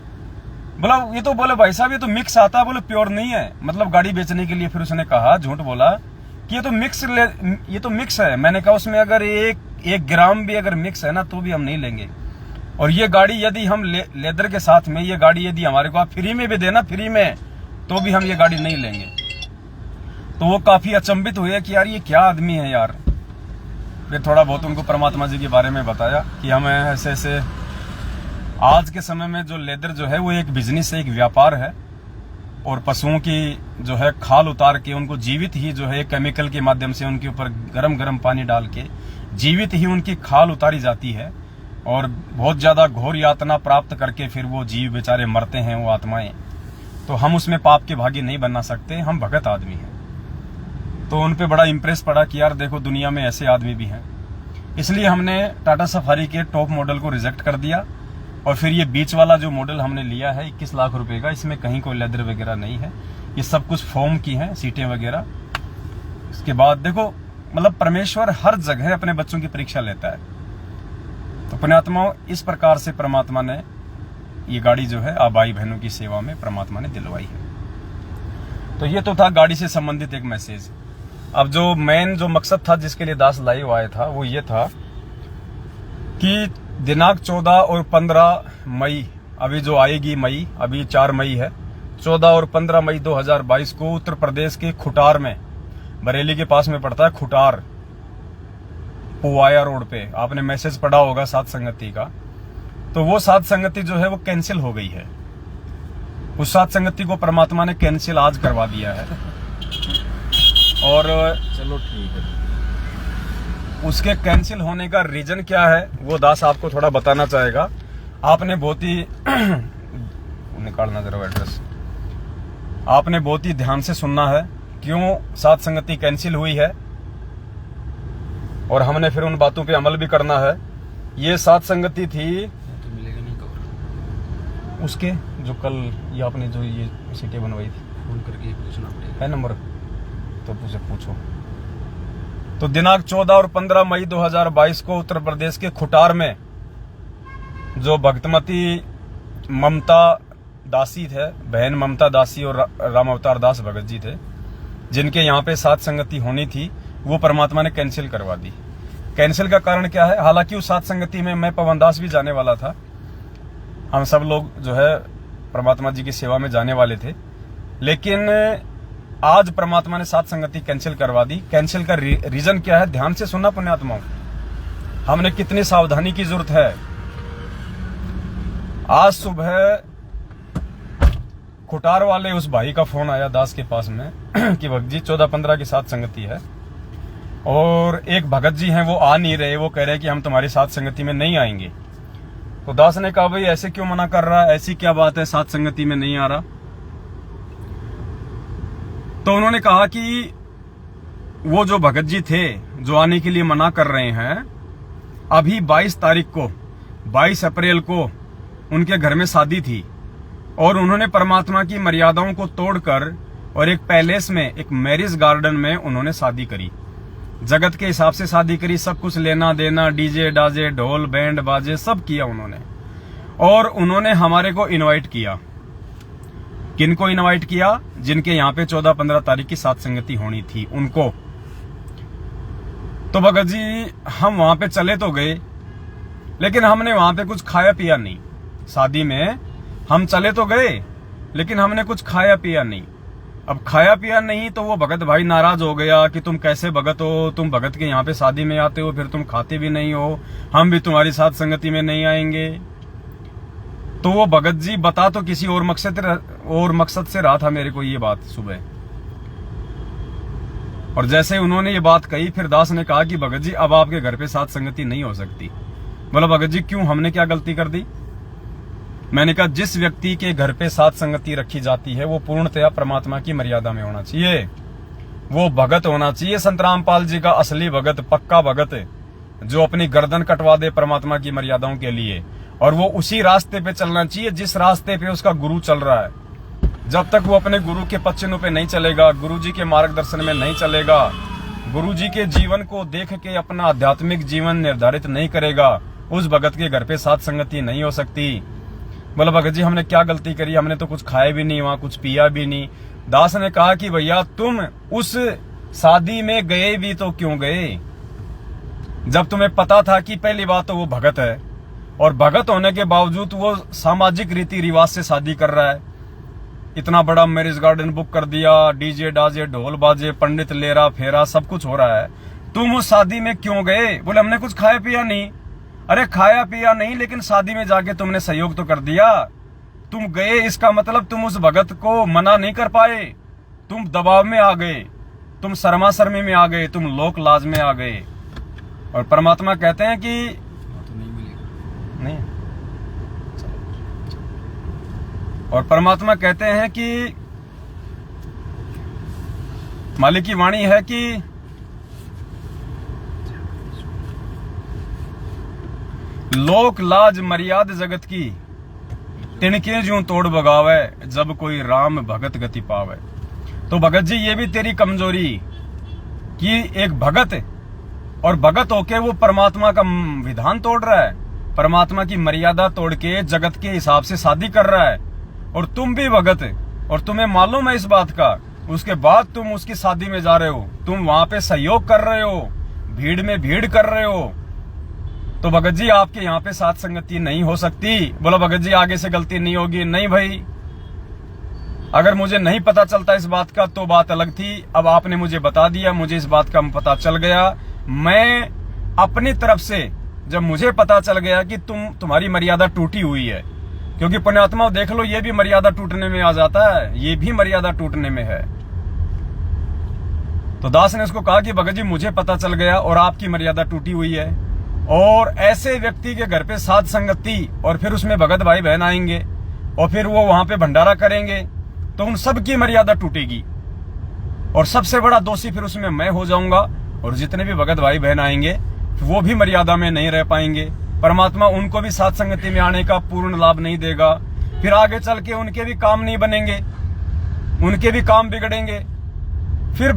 बोला ये तो, बोले भाई साहब ये तो मिक्स आता है, बोले प्योर नहीं है, मतलब गाड़ी बेचने के लिए। फिर उसने कहा, झूठ बोला कि ये तो मिक्स है। मैंने कहा उसमें अगर एक ग्राम भी अगर मिक्स है ना तो भी हम नहीं लेंगे। और ये गाड़ी यदि हम लेदर के साथ में ये गाड़ी यदि हमारे को आप फ्री में भी देना, फ्री में, तो भी हम ये गाड़ी नहीं लेंगे। तो वो काफी अचंभित हुए कि यार ये क्या आदमी है यार। फिर थोड़ा बहुत उनको परमात्मा जी के बारे में बताया कि हमें ऐसे ऐसे, आज के समय में जो लेदर जो है वो एक बिजनेस है, एक व्यापार है। और पशुओं की जो है खाल उतार के उनको जीवित ही जो है केमिकल के माध्यम से उनके ऊपर गरम गरम पानी डाल के जीवित ही उनकी खाल उतारी जाती है। और बहुत ज्यादा घोर यातना प्राप्त करके फिर वो जीव बेचारे मरते हैं, वो आत्माएं। तो हम उसमें पाप के भागी नहीं बनना सकते, हम भगत आदमी हैं। तो उन पे बड़ा इंप्रेस पड़ा कि यार देखो दुनिया में ऐसे आदमी भी हैं। इसलिए हमने टाटा सफारी के टॉप मॉडल को रिजेक्ट कर दिया। और फिर ये बीच वाला जो मॉडल हमने लिया है 21 लाख रुपए का, इसमें कहीं कोई लेदर वगैरह नहीं है, ये सब कुछ फोम की है, सीटें वगैरह। इसके बाद देखो, मतलब परमेश्वर हर जगह अपने बच्चों की परीक्षा लेता है। तो पुण्यात्माओं, इस प्रकार से परमात्मा ने ये गाड़ी जो है आप भाई बहनों की सेवा में परमात्मा ने दिलवाई है। तो ये तो था गाड़ी से संबंधित एक मैसेज। अब जो मेन जो मकसद था जिसके लिए दास लाइव आया था वो ये था कि दिनांक 14 और 15 मई, अभी जो आएगी मई, अभी 4 मई है, 14 और 15 मई 2022 को उत्तर प्रदेश के खुटार में, बरेली के पास में पड़ता है खुटार, पुवाया रोड पे, आपने मैसेज पढ़ा होगा सात संगति का। तो वो सात संगति जो है वो कैंसिल हो गई है। उस सात संगति को परमात्मा ने कैंसिल आज करवा दिया है। और चलो ठीक है, उसके कैंसिल होने का रीजन क्या है वो दास आपको थोड़ा बताना चाहेगा। आपने बहुत ही निकालना जरा एड्रेस, आपने बहुत ही ध्यान से सुनना है क्यों साथ संगति कैंसिल हुई है, और हमने फिर उन बातों पे अमल भी करना है। ये साथ संगति थी तो मिलेगा नहीं कवर, उसके जो कल ये आपने जो ये सीटें बनवाई थी, फोन करके पूछना पड़ेगा। है नंबर तो तुझे पूछो। तो दिनांक 14 और 15 मई 2022 को उत्तर प्रदेश के खुटार में जो भक्तमती ममता दासी थे, बहन ममता दासी और राम अवतार दास भगत जी थे, जिनके यहाँ पे साथ संगति होनी थी, वो परमात्मा ने कैंसिल करवा दी। कैंसिल का कारण क्या है? हालांकि उस साथ संगति में मैं पवन दास भी जाने वाला था, हम सब लोग जो है परमात्मा जी की सेवा में जाने वाले थे, लेकिन आज परमात्मा ने साथ संगति कैंसिल करवा दी। कैंसिल का रीजन क्या है? ध्यान से सुनना पुण्यात्माओं, हमने कितनी सावधानी की जरूरत है। आज सुबह खुटार वाले उस भाई का फोन आया दास के पास में कि भगत जी 14-15 की साथ संगति है और एक भगत जी हैं वो आ नहीं रहे, वो कह रहे हैं कि हम तुम्हारी साथ संगति में नहीं आएंगे। तो दास ने कहा भाई ऐसे क्यों मना कर रहा है, ऐसी क्या बात है साथ संगति में नहीं आ रहा? तो उन्होंने कहा कि वो जो भगत जी थे जो आने के लिए मना कर रहे हैं, अभी 22 तारीख को 22 अप्रैल को उनके घर में शादी थी और उन्होंने परमात्मा की मर्यादाओं को तोड़कर और एक पैलेस में, एक मैरिज गार्डन में उन्होंने शादी करी, जगत के हिसाब से शादी करी, सब कुछ लेना देना, डीजे डाजे ढोल बैंड बाजे सब किया उन्होंने। और उन्होंने हमारे को इनवाइट किया। किनको इनवाइट किया? जिनके यहाँ पे 14-15 तारीख की साथ संगति होनी थी उनको। तो भगत जी हम वहां पे चले तो गए, लेकिन हमने वहां पे कुछ खाया पिया नहीं। शादी में हम चले तो गए लेकिन हमने कुछ खाया पिया नहीं। अब खाया पिया नहीं तो वो भगत भाई नाराज हो गया कि तुम कैसे भगत हो, तुम भगत के यहाँ पे शादी में आते हो फिर तुम खाते भी नहीं हो, हम भी तुम्हारी साथ संगति में नहीं आएंगे। तो वो भगत जी बता तो किसी और मकसद से रहा था मेरे को ये बात सुबह। और जैसे उन्होंने ये बात कही फिर दास ने कहा कि भगत जी अब आपके घर पे साथ संगति नहीं हो सकती। बोला भगत जी क्यों, हमने क्या गलती कर दी? मैंने कहा जिस व्यक्ति के घर पे साथ संगति रखी जाती है वो पूर्णतया परमात्मा की मर्यादा में होना चाहिए, वो भगत होना चाहिए संत रामपाल जी का असली भगत, पक्का भगत, जो अपनी गर्दन कटवा दे परमात्मा की मर्यादाओं के लिए, और वो उसी रास्ते पे चलना चाहिए जिस रास्ते पे उसका गुरु चल रहा है। जब तक वो अपने गुरु के पद चिन्हों पे नहीं चलेगा, गुरु जी के मार्गदर्शन में नहीं चलेगा, गुरु जी के जीवन को देख के अपना आध्यात्मिक जीवन निर्धारित नहीं करेगा, उस भगत के घर पे साथ संगति नहीं हो सकती। बोला भगत जी हमने क्या गलती करी, हमने तो कुछ खाया भी नहीं, वहां कुछ पिया भी नहीं। दास ने कहा कि भैया तुम उस शादी में गए भी तो क्यों गए, जब तुम्हें पता था कि पहली बात तो वो भगत है और भगत होने के बावजूद वो सामाजिक रीति रिवाज से शादी कर रहा है। इतना बड़ा मैरिज गार्डन बुक कर दिया, डीजे डाजे ढोल बाजे, पंडित लेरा फेरा सब कुछ हो रहा है, तुम उस शादी में क्यों गए? बोले हमने कुछ खाया पिया नहीं। अरे खाया पिया नहीं लेकिन शादी में जाके तुमने सहयोग तो कर दिया, तुम गए, इसका मतलब तुम उस भगत को मना नहीं कर पाए, तुम दबाव में आ गए, तुम शर्मा शर्मी में आ गए, तुम लोक लाज में आ गए। और परमात्मा कहते हैं कि तो नहीं मिलेगा नहीं, और परमात्मा कहते हैं कि मालिक की वाणी है कि लोक लाज मर्याद जगत की तिनके जूं तोड़ बगावे, जब कोई राम भगत गति पावे। तो भगत जी ये भी तेरी कमजोरी कि एक भगत और भगत होके वो परमात्मा का विधान तोड़ रहा है, परमात्मा की मर्यादा तोड़ के जगत के हिसाब से शादी कर रहा है, और तुम भी भगत और तुम्हें मालूम है इस बात का, उसके बाद तुम उसकी शादी में जा रहे हो, तुम वहां पे सहयोग कर रहे हो, भीड़ में भीड़ कर रहे हो। तो भगत जी आपके यहाँ पे साथ संगति नहीं हो सकती। बोला भगत जी आगे से गलती नहीं होगी। नहीं भाई, अगर मुझे नहीं पता चलता इस बात का तो बात अलग थी, अब आपने मुझे बता दिया, मुझे इस बात का पता चल गया। मैं अपनी तरफ से जब मुझे पता चल गया कि तुम्हारी मर्यादा टूटी हुई है, क्योंकि पुण्यात्मा देख लो ये भी मर्यादा टूटने में आ जाता है, ये भी मर्यादा टूटने में है। तो दास ने उसको कहा कि भगत जी मुझे पता चल गया और आपकी मर्यादा टूटी हुई है, और ऐसे व्यक्ति के घर पे साध संगति और फिर उसमें भगत भाई बहन आएंगे और फिर वो वहां पे भंडारा करेंगे तो उन सब की मर्यादा टूटेगी और सबसे बड़ा दोषी फिर उसमें मैं हो जाऊंगा, और जितने भी भगत भाई बहन आएंगे वो भी मर्यादा में नहीं रह पाएंगे। परमात्मा उनको भी साध संगति में आने का पूर्ण लाभ नहीं देगा, फिर आगे चल के उनके भी काम नहीं बनेंगे, उनके भी काम बिगड़ेंगे। फिर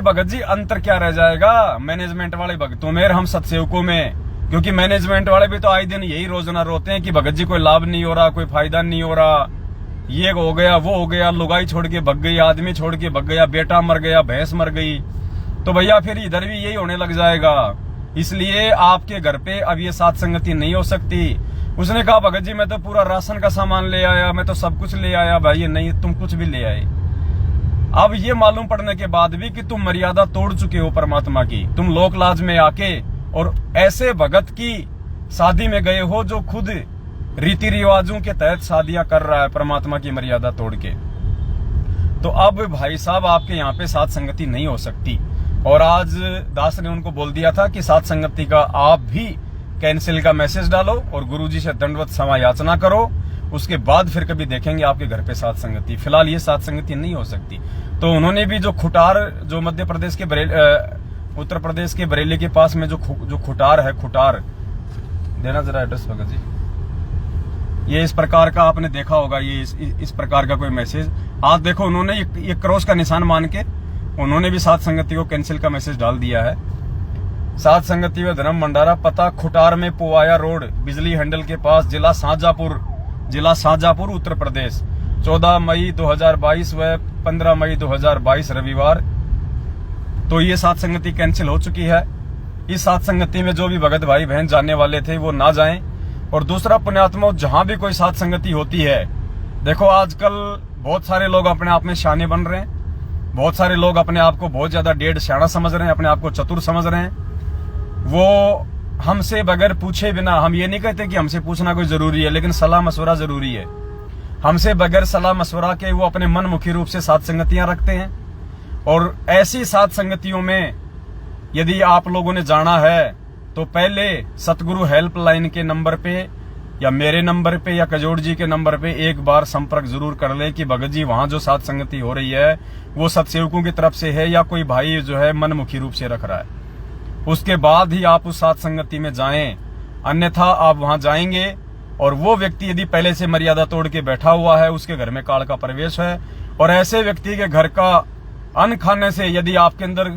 भगत जी अंतर क्या रह जाएगा मैनेजमेंट वाले भक्तों में और हम सत्सेवकों में? क्योंकि मैनेजमेंट वाले भी तो आए दिन यही रोजाना रोते हैं कि भगत जी कोई लाभ नहीं हो रहा, कोई फायदा नहीं हो रहा, ये हो गया वो हो गया, लुगाई छोड़ के भग गई, आदमी छोड़ के भग गया, बेटा मर गया, भैंस मर गई। तो भैया फिर इधर भी यही होने लग जाएगा, इसलिए आपके घर पे अब ये साध संगति नहीं हो सकती। उसने कहा भगत जी मैं तो पूरा राशन का सामान ले आया, मैं तो सब कुछ ले आया। भाई नहीं, तुम कुछ भी ले आए। अब ये मालूम पड़ने के बाद भी कि तुम मर्यादा तोड़ चुके हो परमात्मा की, तुम लोक लाज में आके और ऐसे भगत की शादी में गए हो जो खुद रीति रिवाजों के तहत शादियां कर रहा है परमात्मा की मर्यादा तोड़ के। तो अब भाई साहब आपके यहाँ पे साध संगति नहीं हो सकती। और आज दास ने उनको बोल दिया था कि साध संगति का आप भी कैंसिल का मैसेज डालो और गुरुजी से दंडवत क्षमा याचना करो, उसके बाद फिर कभी देखेंगे आपके घर पे साध संगति। फिलहाल ये साध संगति नहीं हो सकती। तो उन्होंने भी जो खुटार, जो मध्य प्रदेश के उत्तर प्रदेश के बरेली के पास में जो खुटार है, खुटार देना जरा एड्रेस भगत जी। ये इस प्रकार का आपने देखा होगा, ये इस प्रकार का कोई मैसेज आज देखो, उन्होंने ये क्रॉस का निशान मान के उन्होंने भी साध संगति को कैंसिल का मैसेज डाल दिया है। साध संगति व धर्म भंडारा, पता खुटार में पोवाया रोड, बिजली हैंडल के पास, जिला शाहजहांपुर उत्तर प्रदेश, 14 मई 2022 व 15 मई 2022 रविवार। तो ये साध संगति कैंसिल हो चुकी है। इस साध संगति में जो भी भगत भाई बहन जाने वाले थे वो ना जाएं। और दूसरा, पुण्यात्मा जहां भी कोई साध संगति होती है, देखो आजकल बहुत सारे लोग अपने आप में शाने बन रहे हैं, बहुत सारे लोग अपने आप को बहुत ज्यादा डेढ़ शाना समझ रहे हैं, अपने आप को चतुर समझ रहे हैं। वो हमसे बगैर पूछे बिना, हम ये नहीं कहते कि हमसे पूछना कोई जरूरी है, लेकिन सलाह मशवरा जरूरी है। हमसे बगैर सलाह मशवरा के वो अपने मनमुखी रूप से साध संगतियां रखते हैं। और ऐसी साध संगतियों में यदि आप लोगों ने जाना है तो पहले सतगुरु हेल्पलाइन के नंबर पे या मेरे नंबर पे या कजोड़ जी के नंबर पे एक बार संपर्क जरूर कर ले कि भगत जी वहां जो साध संगति हो रही है वो सत्सेवकों की तरफ से है या कोई भाई जो है मनमुखी रूप से रख रहा है। उसके बाद ही आप उस साध संगति में जाएं, अन्यथा आप वहां जाएंगे और वो व्यक्ति यदि पहले से मर्यादा तोड़ के बैठा हुआ है, उसके घर में काल का प्रवेश है, और ऐसे व्यक्ति के घर का अन्न खाने से यदि आपके अंदर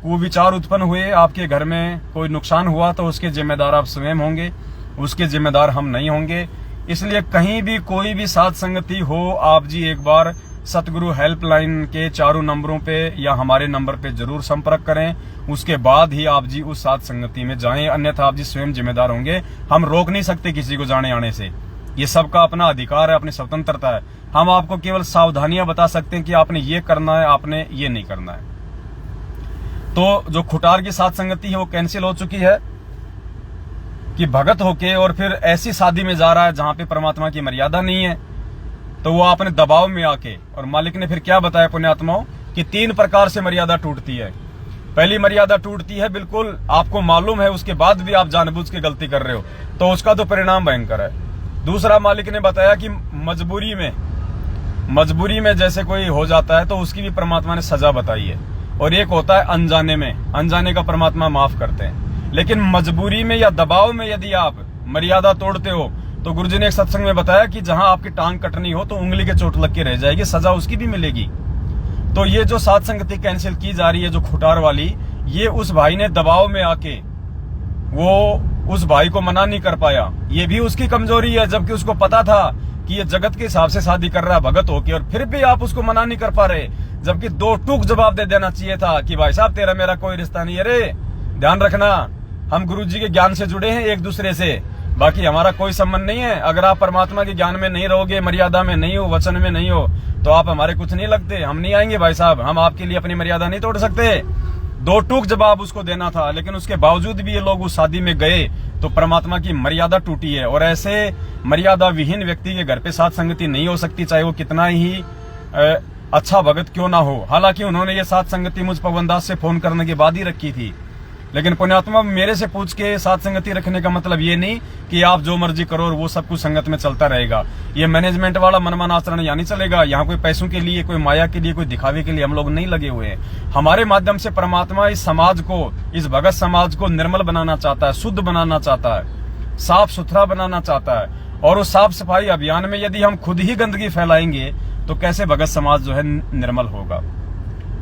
कुविचार उत्पन्न हुए, आपके घर में कोई नुकसान हुआ, तो उसके जिम्मेदार आप स्वयं होंगे, उसके जिम्मेदार हम नहीं होंगे। इसलिए कहीं भी कोई भी साध संगति हो, आप जी एक बार सतगुरु हेल्पलाइन के चारों नंबरों पे या हमारे नंबर पे जरूर संपर्क करें, उसके बाद ही आप जी उस साध संगति में जाएं, अन्यथा आप जी स्वयं जिम्मेदार होंगे। हम रोक नहीं सकते किसी को जाने आने से, ये सबका अपना अधिकार है, अपनी स्वतंत्रता है। हम आपको केवल सावधानियां बता सकते हैं कि आपने ये करना है, आपने ये नहीं करना है। तो जो खुटार की साध संगति है वो कैंसिल हो चुकी है कि भगत होके और फिर ऐसी शादी में जा रहा है जहां पे परमात्मा की मर्यादा नहीं है, तो वो आपने दबाव में आके, और मालिक ने फिर क्या बताया पुण्यात्माओं कि 3 प्रकार से मर्यादा टूटती है। पहली मर्यादा टूटती है बिल्कुल आपको मालूम है, उसके बाद भी आप जानबूझ के गलती कर रहे हो, तो उसका तो परिणाम भयंकर है। दूसरा, मालिक ने बताया कि मजबूरी में जैसे कोई हो जाता है तो उसकी भी परमात्मा ने सजा बताई है। और एक होता है अनजाने में, अनजाने का परमात्मा माफ करते हैं। लेकिन मजबूरी में या दबाव में यदि आप मर्यादा तोड़ते हो तो गुरुजी ने एक सत्संग में बताया कि जहां आपकी टांग कटनी हो तो उंगली के चोट लग के रह जाएगी, सजा उसकी भी मिलेगी। तो ये जो साध संगति कैंसिल की जा रही है जो खुटार वाली, ये उस भाई ने दबाव में आके वो उस भाई को मना नहीं कर पाया, ये भी उसकी कमजोरी है, जबकि उसको पता था कि ये जगत के हिसाब से शादी कर रहा है भगत होके, और फिर भी आप उसको मना नहीं कर पा रहे। जबकि 2 टूक जवाब दे देना चाहिए था कि भाई साहब तेरा मेरा कोई रिश्ता नहीं है रे, ध्यान रखना हम गुरुजी के ज्ञान से जुड़े हैं एक दूसरे से, बाकी हमारा कोई संबंध नहीं है। अगर आप परमात्मा के ज्ञान में नहीं रहोगे, मर्यादा में नहीं हो, वचन में नहीं हो, तो आप हमारे कुछ नहीं लगते, हम नहीं आएंगे भाई साहब, हम आपके लिए अपनी मर्यादा नहीं तोड़ सकते। 2 टूक जवाब उसको देना था, लेकिन उसके बावजूद भी ये लोग उस शादी में गए तो परमात्मा की मर्यादा टूटी है। और ऐसे मर्यादा विहीन व्यक्ति के घर पे साध संगति नहीं हो सकती, चाहे वो कितना ही अच्छा भगत क्यों ना हो। हालांकि उन्होंने ये साथ संगति मुझ पवनदास से फोन करने के बाद ही रखी थी, लेकिन पुण्यात्मा मेरे से पूछ के साथ संगति रखने का मतलब ये नहीं कि आप जो मर्जी करो और वो सब कुछ संगत में चलता रहेगा। ये मैनेजमेंट वाला मनमाना आचरण यहाँ नहीं चलेगा। यहाँ कोई पैसों के लिए, कोई माया के लिए, कोई दिखावे के लिए हम लोग नहीं लगे हुए हैं। हमारे माध्यम से परमात्मा इस समाज को, इस भगत समाज को निर्मल बनाना चाहता है, शुद्ध बनाना चाहता है, साफ सुथरा बनाना चाहता है। और उस साफ सफाई अभियान में यदि हम खुद ही गंदगी फैलाएंगे तो कैसे भगत समाज जो है निर्मल होगा।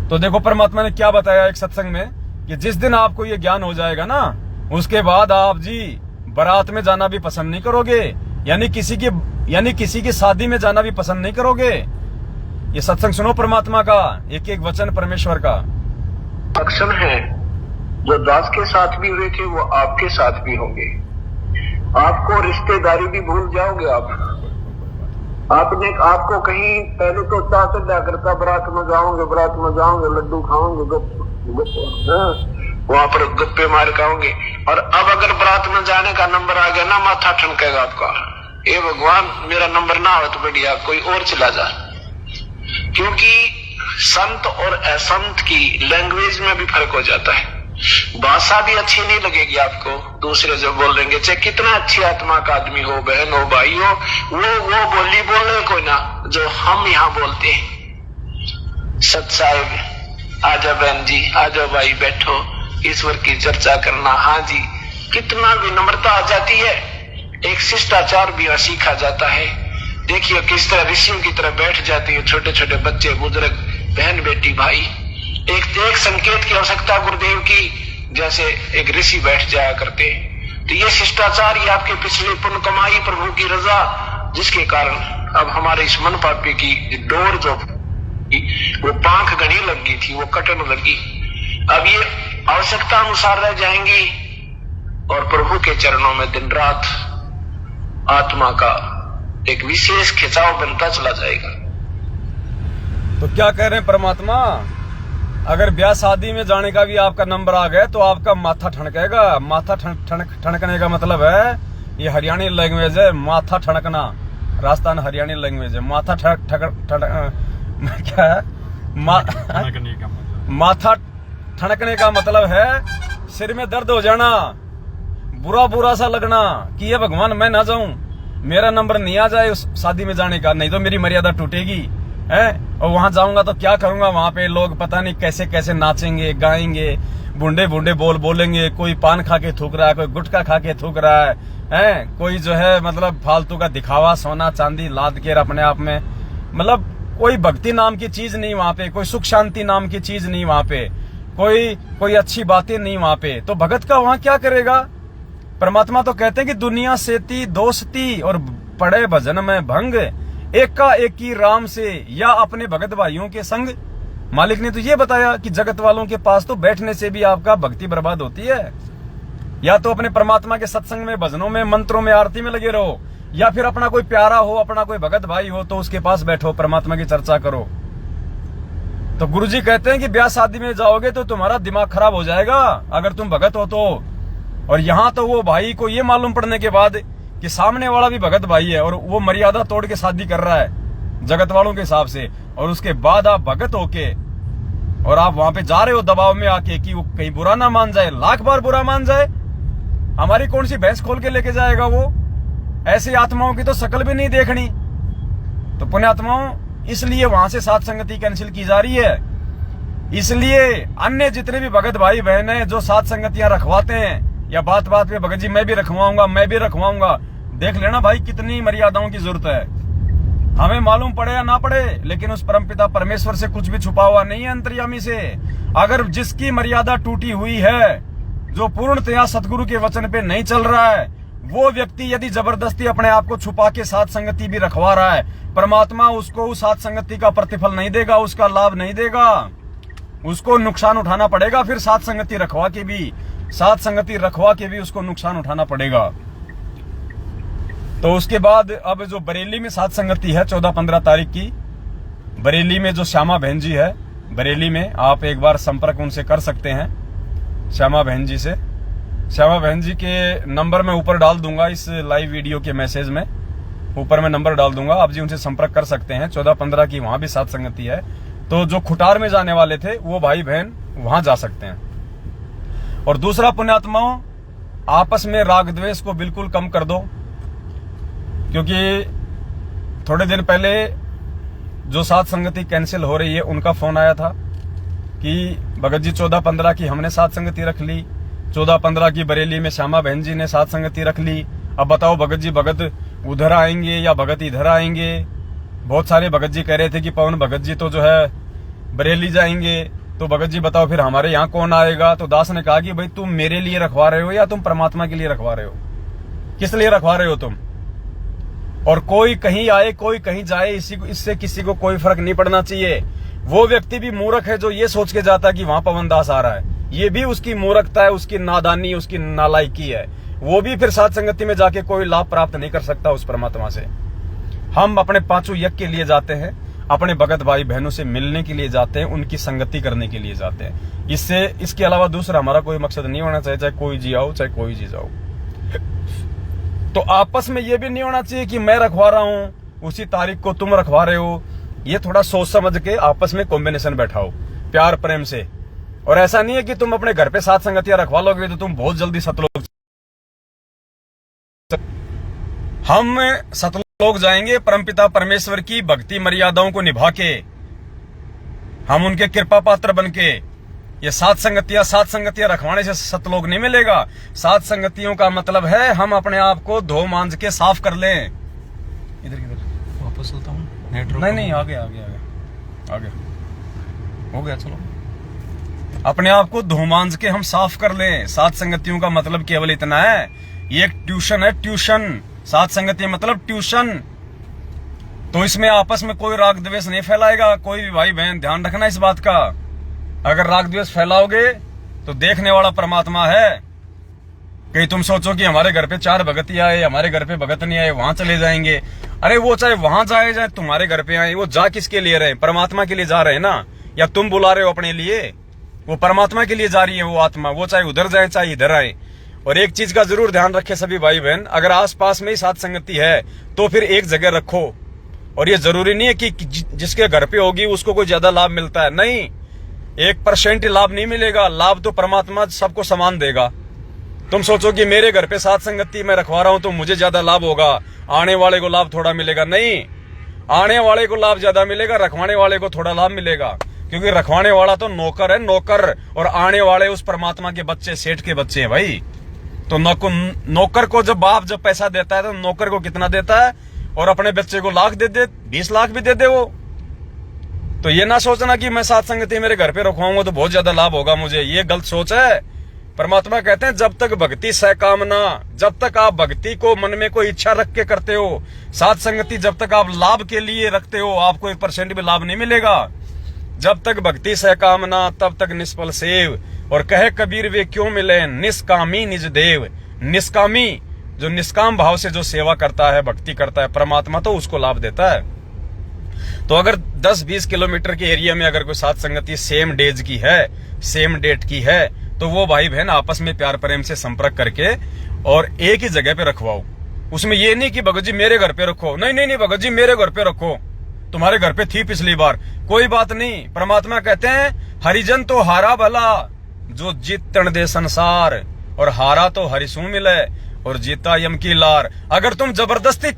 तो देखो परमात्मा ने क्या बताया एक सत्संग में कि जिस दिन आपको ये ज्ञान हो जाएगा ना, उसके बाद आप जी बारात में जाना भी पसंद नहीं करोगे, यानी किसी की शादी में जाना भी पसंद नहीं करोगे। ये सत्संग सुनो परमात्मा का, एक एक वचन परमेश्वर का। लक्षण है जो दास के साथ भी हुए थे वो आपके साथ भी होंगे। आपको रिश्तेदारी भी भूल जाओगे। आपको कहीं पहले तो चाह से क्या करता, बारात में जाओगे, लड्डू खाओगे, वहां पर गप्पे मार खाओगे। और अब अगर बारात में जाने का नंबर आ गया ना, माथा ठनकेगा आपका, ए भगवान मेरा नंबर ना हो तो बढ़िया कोई और चला जा। क्योंकि संत और असंत की लैंग्वेज में भी फर्क हो जाता है। भाषा भी अच्छी नहीं लगेगी आपको, दूसरे जो बोल देंगे चाहे कितना अच्छी आत्मा का आदमी हो, बहन हो, भाई हो, वो बोली बोल रहे कोई ना जो हम यहाँ बोलते हैं। सत साहिब आ जाओ, बहन जी आ जाओ, भाई बैठो, ईश्वर की चर्चा करना। हाँ जी, कितना विनम्रता आ जाती है, एक शिष्टाचार भी सीखा जाता है। देखिए किस तरह ऋषियों की तरह बैठ जाती है छोटे छोटे बच्चे, बुजुर्ग, बहन, बेटी, भाई। एक संकेत की आवश्यकता गुरुदेव की, जैसे एक ऋषि बैठ जाया करते। तो ये शिष्टाचार, ये आपके पिछले पुण्य कमाई, प्रभु की रजा, जिसके कारण अब हमारे इस मन पापी की डोर जो वो पांख घनी लग गई थी, वो कटन लगी, अब ये आवश्यकता अनुसार रह जाएंगी और प्रभु के चरणों में दिन रात आत्मा का एक विशेष खिंचाव बनता चला जाएगा। तो क्या कह रहे हैं परमात्मा, अगर ब्याह शादी में जाने का भी आपका नंबर आ गया तो आपका माथा ठनकेगा। माथा ठनकने का मतलब है, ये हरियाणी लैंग्वेज है, माथा ठनकना, राजस्थान हरियाणी लैंग्वेज है। माथा क्या है, माथा ठनकने का मतलब है सिर में दर्द हो जाना, बुरा सा लगना कि ये भगवान मैं ना जाऊं, मेरा नंबर नहीं आ जाए उस शादी में जाने का, नहीं तो मेरी मर्यादा टूटेगी है। और वहां जाऊंगा तो क्या करूंगा, वहां पे लोग पता नहीं कैसे कैसे नाचेंगे, गाएंगे, बुंडे बोलेंगे, कोई पान खा के थूक रहा है, कोई गुटखा खा के थूक रहा है, कोई जो है मतलब फालतू का दिखावा, सोना चांदी लाद के अपने आप में, मतलब कोई भक्ति नाम की चीज नहीं वहां पे, कोई सुख शांति नाम की चीज नहीं वहां पे, कोई अच्छी बातें नहीं वहां पे। तो भगत का वहां क्या करेगा। परमात्मा तो कहते हैं कि दुनिया सेती दोस्ती और पड़े भजन में भंग, एका एकी राम से या अपने भगत भाइयों के संग। मालिक ने तो ये बताया कि जगत वालों के पास तो बैठने से भी आपका भक्ति बर्बाद होती है। या तो अपने परमात्मा के सत्संग में, भजनों में, मंत्रों में, आरती में लगे रहो, या फिर अपना कोई प्यारा हो, अपना कोई भगत भाई हो तो उसके पास बैठो, परमात्मा की चर्चा करो। तो गुरुजी कहते हैं कि ब्याह शादी में जाओगे तो तुम्हारा दिमाग खराब हो जाएगा अगर तुम भगत हो तो। और यहाँ तो वो भाई को ये मालूम पड़ने के बाद कि सामने वाला भी भगत भाई है और वो मर्यादा तोड़ के शादी कर रहा है जगत वालों के हिसाब से, और उसके बाद आप भगत होके और आप वहां पे जा रहे हो दबाव में आके कि वो कहीं बुरा ना मान जाए, लाख बार बुरा मान जाए, हमारी कौन सी भैंस खोल के लेके जाएगा वो। ऐसी आत्माओं की तो शकल भी नहीं देखनी। तो पुण्यात्माओं, इसलिए वहां से साथ संगति कैंसिल की जा रही है। इसलिए अन्य जितने भी भगत भाई बहन है जो साथ संगतियां रखवाते हैं, या बात बात पे भगत जी मैं भी रखवाऊंगा, देख लेना भाई कितनी मर्यादाओं की जरूरत है। हमें मालूम पड़े या ना पड़े, लेकिन उस परमपिता परमेश्वर से कुछ भी छुपा हुआ नहीं है अंतर्यामी से। अगर जिसकी मर्यादा टूटी हुई है, जो पूर्णतया सतगुरु के वचन पे नहीं चल रहा है, वो व्यक्ति यदि जबरदस्ती अपने आप को छुपा के साथ संगति भी रखवा रहा है, परमात्मा उसको उस साथ संगति का प्रतिफल नहीं देगा, उसका लाभ नहीं देगा, उसको नुकसान उठाना पड़ेगा। फिर साथ संगति रखवा के भी उसको नुकसान उठाना पड़ेगा। तो उसके बाद अब जो बरेली में साथ संगति है 14-15 तारीख की, बरेली में जो श्यामा बहन जी है, बरेली में आप एक बार संपर्क उनसे कर सकते हैं, श्यामा बहन जी से। श्यामा बहन जी के नंबर मैं ऊपर डाल दूंगा इस लाइव वीडियो के मैसेज में। ऊपर मैं नंबर डाल दूंगा, आप जी उनसे संपर्क कर सकते हैं। 14-15 की वहां भी साध संगति है, तो जो खुटार में जाने वाले थे वो भाई बहन वहां जा सकते हैं। और दूसरा पुण्यात्माओं, आपस में राग द्वेष को बिल्कुल कम कर दो, क्योंकि थोड़े दिन पहले जो साध संगति कैंसिल हो रही है उनका फोन आया था कि भगत जी 14-15 की हमने साध संगति रख ली, 14-15 की बरेली में श्यामा बहन जी ने साध संगति रख ली। अब बताओ भगत जी भगत उधर आएंगे या भगत इधर आएंगे। बहुत सारे भगत जी कह रहे थे कि पवन भगत जी तो जो है बरेली जाएंगे, तो भगत जी बताओ फिर हमारे यहाँ कौन आएगा। तो दास ने कहा कि भाई तुम मेरे लिए रखवा रहे हो या तुम परमात्मा के लिए रखवा रहे हो, किस लिए रखवा रहे हो तुम। और कोई कहीं आए कोई कहीं जाए, इससे किसी को कोई फर्क नहीं पड़ना चाहिए। वो व्यक्ति भी मूर्ख है जो ये सोच के जाता है कि वहां पवन दास आ रहा है, ये भी उसकी मूर्खता है, उसकी नादानी, उसकी नालायकी है। वो भी फिर साध संगति में जाके कोई लाभ प्राप्त नहीं कर सकता उस परमात्मा से। हम अपने पांचों यज्ञ के लिए जाते हैं, अपने भगत भाई बहनों से मिलने के लिए जाते हैं, उनकी संगति करने के लिए जाते हैं। इसके अलावा दूसरा हमारा कोई मकसद नहीं होना चाहिए, चाहे कोई जी आओ चाहे कोई जी जाओ। तो आपस में ये भी नहीं होना चाहिए कि मैं रखवा रहा हूं उसी तारीख को तुम रखवा रहे हो। ये थोड़ा सोच समझ के आपस में कॉम्बिनेशन बैठाओ प्यार प्रेम से। और ऐसा नहीं है कि तुम अपने घर पे साध संगतियां रखवा लोगे तो तुम बहुत जल्दी सतलोक, हम सतलोक जाएंगे परमपिता परमेश्वर की भक्ति मर्यादाओं को निभा के, हम उनके कृपा पात्र बन के। ये साध संगतियां रखवाने से सतलोक नहीं मिलेगा। साध संगतियों का मतलब है हम अपने आप को धो मांझ के साफ कर लें। इधर किधर वापस चलता हूँ, नहीं आगे हो गया, चलो। अपने आप को धो मांझ के हम साफ कर लें। साध संगतियों का मतलब केवल इतना है, ये एक ट्यूशन है, ट्यूशन। साध संगति मतलब ट्यूशन। तो इसमें आपस में कोई राग द्वेष नहीं फैलाएगा कोई भी भाई बहन, ध्यान रखना इस बात का। अगर राग द्वेष फैलाओगे तो देखने वाला परमात्मा है। कहीं तुम सोचो कि हमारे घर पे 4 भगत ही आए, हमारे घर पे भगत नहीं आए, वहां चले जाएंगे। अरे वो चाहे वहां जाए चाहे तुम्हारे घर पे आए, वो जा किसके लिए रहे? परमात्मा के लिए जा रहे हैं ना। या तुम बुला रहे हो अपने लिए? वो परमात्मा के लिए जा रही है वो आत्मा। वो चाहे उधर जाए चाहे इधर आए। और एक चीज का जरूर ध्यान रखे सभी भाई बहन, अगर आसपास में ही साध संगति है तो फिर एक जगह रखो। और ये जरूरी नहीं है कि जिसके घर पे होगी उसको कोई ज्यादा लाभ मिलता है, नहीं। 1% लाभ नहीं मिलेगा। लाभ तो परमात्मा सबको समान देगा। तुम सोचो कि मेरे घर पे साध संगति मैं रखवा रहा हूं तो मुझे ज्यादा लाभ होगा, आने वाले को लाभ थोड़ा मिलेगा, नहीं। आने वाले को लाभ ज्यादा मिलेगा, रखवाने वाले को थोड़ा लाभ मिलेगा। क्योंकि रखवाने वाला तो नौकर है, नौकर। और आने वाले उस परमात्मा के बच्चे, सेठ के बच्चे हैं भाई। तो नौकर को जब बाप जब पैसा देता है तो नौकर को कितना देता है? और अपने बच्चे को लाख दे दे, 20 लाख भी दे दे वो। तो ये ना सोचना कि मैं साध संगति मेरे घर पे रखवाऊंगा तो बहुत ज्यादा लाभ होगा मुझे, ये गलत सोच है। परमात्मा कहते हैं जब तक भक्ति सहकामना, जब तक आप भक्ति को मन में कोई इच्छा रख के करते हो, साध संगति जब तक आप लाभ के लिए रखते हो, आपको 1% भी लाभ नहीं मिलेगा। जब तक भक्ति सहकामना तब तक निष्फल सेव। और कहे कबीर वे क्यों मिले निष्कामी निज देव। निष्कामी जो निष्काम भाव से जो सेवा करता है, भक्ति करता है परमात्मा, तो उसको लाभ देता है। तो अगर 10-20 किलोमीटर के एरिया में अगर कोई साध संगति सेम डेज की है, सेम डेट की है, तो वो भाई बहन आपस में प्यार प्रेम से संपर्क करके और एक ही जगह पे रखवाओ। उसमें ये नहीं कि भगत जी मेरे घर पे रखो, नहीं भगत जी मेरे घर पे रखो, तुम्हारे घर पे थी पिछली बार, कोई बात नहीं। परमात्मा कहते हैं हरिजन तो हारा भला जो जीतन दे संसार, और हारा तो हरिसू मिले और जीता यम की लार। अगर तुम जबरदस्ती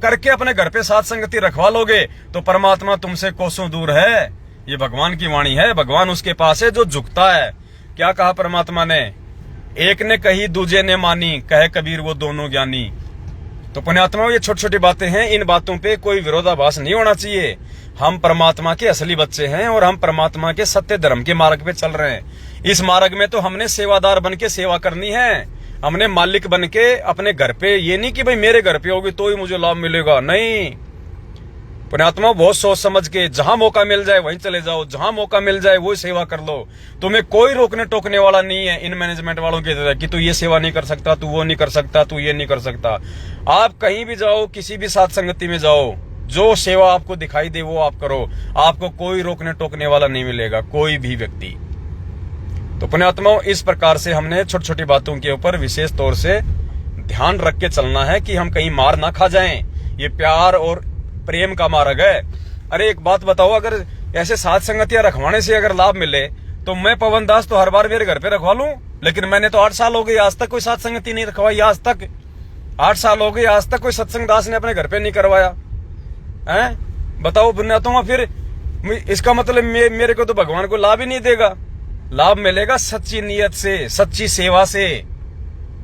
करके अपने घर पे साध संगति रखवा लोगे तो परमात्मा तुमसे कोसों दूर है। ये भगवान की वाणी है। भगवान उसके पास है जो झुकता है। क्या कहा परमात्मा ने? एक ने कही दूजे ने मानी, कहे कबीर वो दोनों ज्ञानी। तो पुण्यात्माओं, ये छोटी छोटी बातें हैं, इन बातों पे कोई विरोधाभास नहीं होना चाहिए। हम परमात्मा के असली बच्चे हैं और हम परमात्मा के सत्य धर्म के मार्ग पे चल रहे हैं। इस मार्ग में तो हमने सेवादार बन के सेवा करनी है। हमने मालिक बन के अपने घर पे, ये नहीं कि भाई मेरे घर पे होगी तो ही मुझे लाभ मिलेगा, नहीं। पुण्यात्मा, बहुत सोच समझ के जहां मौका मिल जाए वहीं चले जाओ, जहां मौका मिल जाए वही सेवा कर लो। तुम्हें कोई रोकने टोकने वाला नहीं है इन मैनेजमेंट वालों की तरह कि तू ये सेवा नहीं कर सकता, तू वो नहीं कर सकता, तू ये नहीं कर सकता। आप कहीं भी जाओ, किसी भी साध संगति में जाओ, जो सेवा आपको दिखाई दे वो आप करो। आपको कोई रोकने टोकने वाला नहीं मिलेगा, कोई भी व्यक्ति। तो पुण्यात्माओं, इस प्रकार से हमने छोटी छोटी बातों के ऊपर विशेष तौर से ध्यान रख के चलना है कि हम कहीं मार ना खा जाएं। ये प्यार और प्रेम का मार्ग है। अरे एक बात बताओ, अगर ऐसे साथ संगतियां रखवाने से अगर लाभ मिले तो मैं पवन दास तो हर बार मेरे घर पे रखवा लूं, लेकिन मैंने तो 8 साल हो गए आज तक कोई साथ संगति नहीं रखवाई। आज तक 8 साल हो गए, आज तक कोई सत्संग दास ने अपने घर पे नहीं करवाया है। बताओ बुनियादों, फिर इसका मतलब मेरे को तो भगवान को लाभ ही नहीं देगा। लाभ मिलेगा सच्ची नीयत से, सच्ची सेवा से।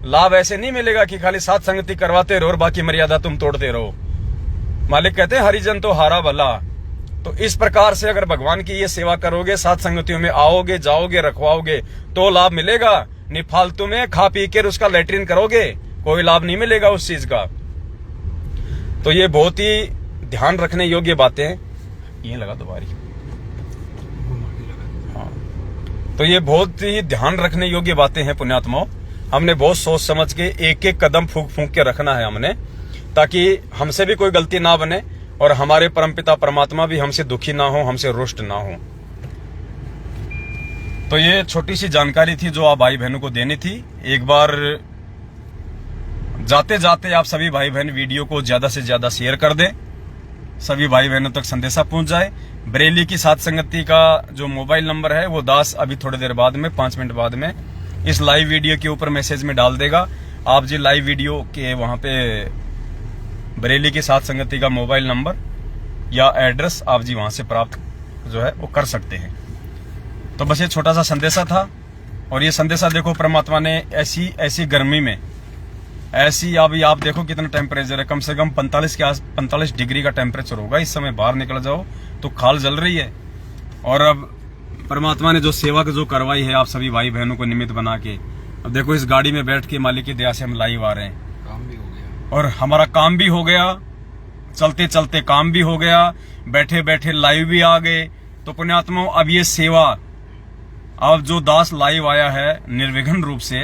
लाभ ऐसे नहीं मिलेगा कि खाली साथ संगति करवाते रहो और बाकी मर्यादा तुम तोड़ते रहो। मालिक कहते हैं हरिजन तो हारा भला। तो इस प्रकार से अगर भगवान की ये सेवा करोगे, साथ संगतियों में आओगे, जाओगे, रखवाओगे तो लाभ मिलेगा। नहीं फालतू में खा पी कर उसका लेटरिन करोगे, कोई लाभ नहीं मिलेगा उस चीज का। तो ये बहुत ही ध्यान रखने योग्य बातें हैं। ये लगा दोबारी, हाँ। तो ये बहुत ही ध्यान रखने योग्य बातें हैं पुण्यात्माओं। हमने बहुत सोच समझ के एक एक कदम फूंक फूंक के रखना है हमने, ताकि हमसे भी कोई गलती ना बने और हमारे परमपिता परमात्मा भी हमसे दुखी ना हो, हमसे रुष्ट ना हो। तो ये छोटी सी जानकारी थी जो आप भाई बहनों को देनी थी। एक बार जाते जाते आप सभी भाई बहन वीडियो को ज्यादा से ज्यादा शेयर कर दें, सभी भाई बहनों तक संदेशा पहुंच जाए। बरेली की साथ संगति का जो मोबाइल नंबर है वो दास अभी थोड़ी देर बाद में 5 मिनट बाद में इस लाइव वीडियो के ऊपर मैसेज में डाल देगा। आप जी लाइव वीडियो के वहां पे बरेली की साथ संगति का मोबाइल नंबर या एड्रेस आप जी वहां से प्राप्त जो है वो कर सकते हैं। तो बस ये छोटा सा संदेशा था। और ये संदेशा देखो परमात्मा ने ऐसी गर्मी में, ऐसी अभी आप देखो कितना टेम्परेचर है, कम से कम 45 डिग्री का टेम्परेचर होगा इस समय। बाहर निकल जाओ तो खाल जल रही है। और अब परमात्मा ने जो सेवा जो करवाई है आप सभी भाई बहनों को निमित्त बना के, अब देखो इस गाड़ी में बैठ के मालिक की दया से हम लाइव आ रहे हैं। काम भी हो गया और हमारा काम भी हो गया, चलते चलते काम भी हो गया, बैठे बैठे लाइव भी आ गए। तो पुण्यात्माओं, अब ये सेवा, अब जो दास लाइव आया है निर्विघ्न रूप से,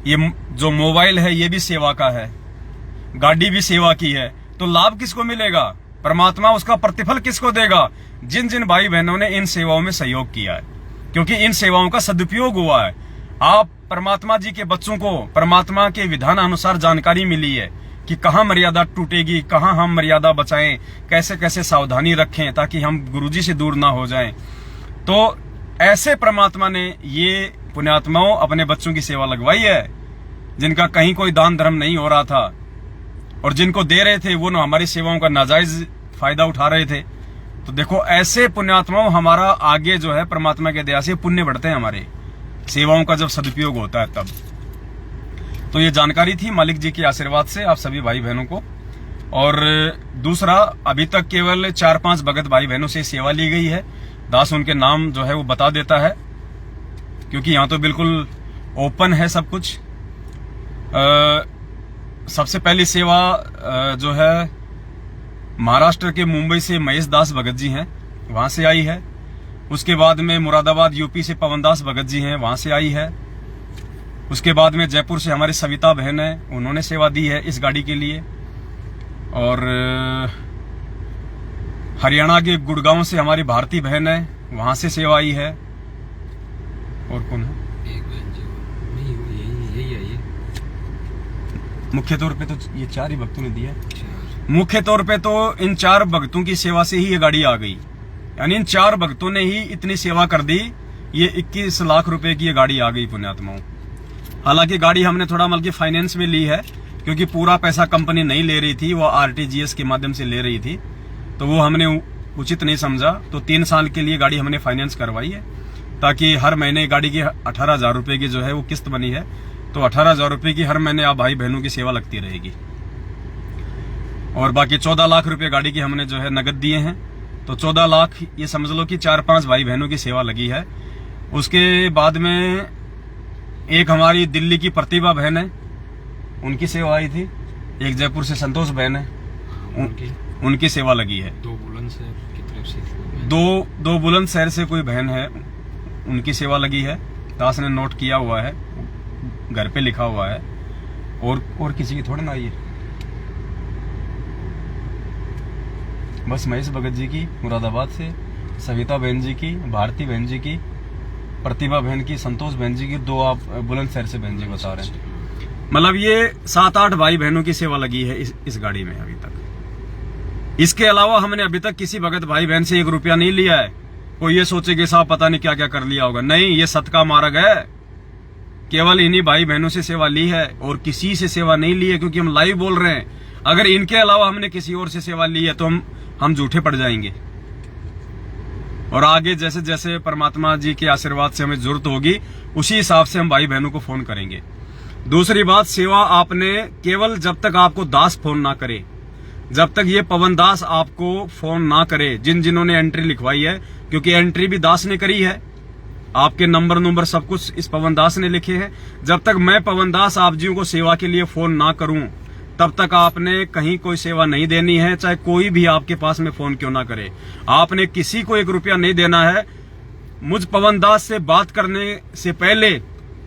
ये जो मोबाइल है ये भी सेवा का है, गाड़ी भी सेवा की है। तो लाभ किसको मिलेगा? परमात्मा उसका प्रतिफल किसको देगा? जिन जिन भाई बहनों ने इन सेवाओं में सहयोग किया है, क्योंकि इन सेवाओं का सदुपयोग हुआ है। आप परमात्मा जी के बच्चों को परमात्मा के विधान अनुसार जानकारी मिली है कि कहाँ मर्यादा टूटेगी, कहाँ हम मर्यादा बचाएं, कैसे कैसे सावधानी रखें ताकि हम गुरुजी से दूर ना हो जाएं। तो ऐसे परमात्मा ने ये पुण्यात्माओं अपने बच्चों की सेवा लगवाई है, जिनका कहीं कोई दान धर्म नहीं हो रहा था, और जिनको दे रहे थे वो हमारी सेवाओं का नाजायज फायदा उठा रहे थे। तो देखो ऐसे पुण्यात्माओं हमारा आगे जो है परमात्मा के दया से पुण्य बढ़ते हैं हमारे, सेवाओं का जब सदुपयोग होता है तब। तो ये जानकारी थी मालिक जी के आशीर्वाद से आप सभी भाई बहनों को। और दूसरा, अभी तक केवल 4-5 भगत भाई बहनों से सेवा ली गई है। दास उनके नाम जो है वो बता देता है, क्योंकि यहाँ तो बिल्कुल ओपन है सब कुछ। सबसे पहली सेवा जो है महाराष्ट्र के मुंबई से महेश दास भगत जी हैं, वहां से आई है। उसके बाद में मुरादाबाद यूपी से पवन दास भगत जी हैं, वहां से आई है। उसके बाद में जयपुर से हमारी सविता बहन है, उन्होंने सेवा दी है इस गाड़ी के लिए। और हरियाणा के गुड़गांव से हमारी भारती बहन है, वहां से सेवा आई है। और कौन है? एक बहन जी नहीं, यही है ये। मुख्य तौर पे तो ये 4 ही भक्तों ने दिया। मुख्य तौर पे तो इन 4 भक्तों की सेवा से ही ये गाड़ी आ गई, यानी इन 4 भक्तों ने ही इतनी सेवा कर दी। ये 21 लाख रुपए की ये गाड़ी आ गई पुण्यात्माओं। हालांकि गाड़ी हमने थोड़ा बल्कि फाइनेंस में ली है, क्योंकि पूरा पैसा कंपनी नहीं ले रही थी, वो RTGS के माध्यम से ले रही थी, तो वो हमने उचित नहीं समझा। तो 3 साल के लिए गाड़ी हमने फाइनेंस करवाई है, ताकि हर महीने गाड़ी की 18,000 रुपए की जो है वो किस्त बनी है। तो 18,000 रुपए की हर महीने आप भाई बहनों की सेवा लगती रहेगी। और बाकी 14 लाख रुपए गाड़ी की हमने जो है नगद दिए हैं। तो 14 लाख ये समझ लो कि 4-5 भाई बहनों की सेवा लगी है। उसके बाद में एक हमारी दिल्ली की प्रतिभा बहन है, उनकी सेवा आई थी। एक जयपुर से संतोष बहन है, उनकी सेवा लगी है। 2 बुलंदशहर की तरफ से दो बुलंदशहर से कोई बहन है, उनकी सेवा लगी है। दास ने नोट किया हुआ है, घर पे लिखा हुआ है। और किसी की थोड़ी ना आई है, बस महेश भगत जी की मुरादाबाद से, सविता बहन जी की, भारती बहन जी की, प्रतिभा बहन की, संतोष बहन जी की, 2 आप बुलंदशहर से बहन जी बता रहे हैं। मतलब ये 7-8 भाई बहनों की सेवा लगी है इस गाड़ी में अभी तक। इसके अलावा हमने अभी तक किसी भगत भाई बहन से 1 रुपया नहीं लिया है। कोई ये सोचे कि साहब पता नहीं क्या क्या कर लिया होगा, नहीं, ये सत्का मार्ग है। केवल इन्हीं भाई बहनों से सेवा ली है और किसी से सेवा नहीं ली है, क्योंकि हम लाइव बोल रहे हैं। अगर इनके अलावा हमने किसी और से सेवा ली है तो हम झूठे पड़ जाएंगे। और आगे जैसे जैसे परमात्मा जी के आशीर्वाद से हमें जरूरत होगी उसी हिसाब से हम भाई बहनों को फोन करेंगे। दूसरी बात, सेवा आपने केवल जब तक आपको दास फोन ना करे, जब तक ये पवन दास आपको फोन ना करे, जिन्होंने एंट्री लिखवाई है, क्योंकि एंट्री भी दास ने करी है, आपके नंबर सब कुछ इस पवन दास ने लिखे हैं। जब तक मैं पवन दास आप जी को सेवा के लिए फोन ना करूं तब तक आपने कहीं कोई सेवा नहीं देनी है, चाहे कोई भी आपके पास में फोन क्यों ना करे। आपने किसी को 1 रुपया नहीं देना है। मुझ पवन दास से बात करने से पहले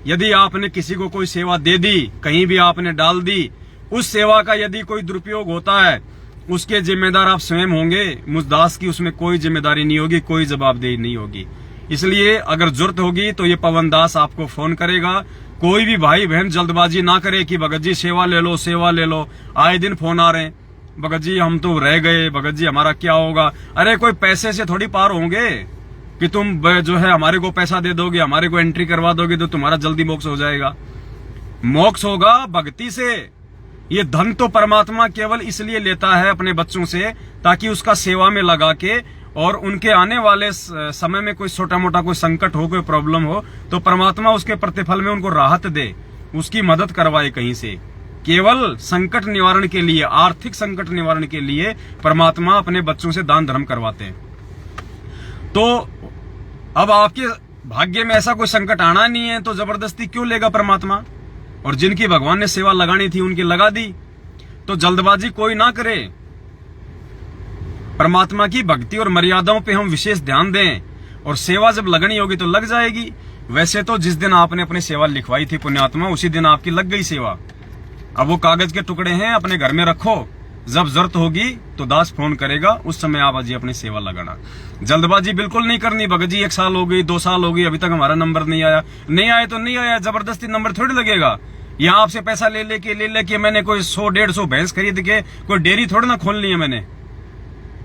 यदि आपने किसी को कोई सेवा दे दी, कहीं भी आपने डाल दी, उस सेवा का यदि कोई दुरुपयोग होता है उसके जिम्मेदार आप स्वयं होंगे। मुझ दास की उसमें कोई जिम्मेदारी नहीं होगी, कोई जवाबदेही नहीं होगी। इसलिए अगर जरूरत होगी तो ये पवन दास आपको फोन करेगा। कोई भी भाई बहन जल्दबाजी ना करे कि भगत जी सेवा ले लो, सेवा ले लो। आए दिन फोन आ रहे हैं, भगत जी हम तो रह गए, भगत जी हमारा क्या होगा। अरे कोई पैसे से थोड़ी पार होंगे कि तुम जो है हमारे को पैसा दे दोगे, हमारे को एंट्री करवा दोगे तो तुम्हारा जल्दी मोक्ष हो जाएगा। मोक्ष होगा भक्ति से। ये धन तो परमात्मा केवल इसलिए लेता है अपने बच्चों से ताकि उसका सेवा में लगा के और उनके आने वाले समय में कोई छोटा मोटा कोई संकट हो, कोई प्रॉब्लम हो तो परमात्मा उसके प्रतिफल में उनको राहत दे, उसकी मदद करवाए कहीं से। केवल संकट निवारण के लिए, आर्थिक संकट निवारण के लिए परमात्मा अपने बच्चों से दान धर्म करवाते हैं। तो अब आपके भाग्य में ऐसा कोई संकट आना नहीं है तो जबरदस्ती क्यों लेगा परमात्मा। और जिनकी भगवान ने सेवा लगानी थी उनकी लगा दी। तो जल्दबाजी कोई ना करे। परमात्मा की भक्ति और मर्यादाओं पे हम विशेष ध्यान दें और सेवा जब लगनी होगी तो लग जाएगी। वैसे तो जिस दिन आपने अपनी सेवा लिखवाई थी पुण्यात्मा, उसी दिन आपकी लग गई सेवा। अब वो कागज के टुकड़े हैं, अपने घर में रखो, जब जरूरत होगी तो दास फोन करेगा, उस समय आप अजी अपनी सेवा लगाना। जल्दबाजी बिल्कुल नहीं करनी। भगत जी 1 साल हो गई, 2 साल हो गई, अभी तक हमारा नंबर नहीं आया। नहीं आया तो नहीं आया, जबरदस्ती नंबर थोड़ी लगेगा। यहाँ आपसे पैसा ले लेके मैंने कोई 100-150 भैंस खरीद के कोई डेयरी थोड़ी ना खोलनी है मैंने।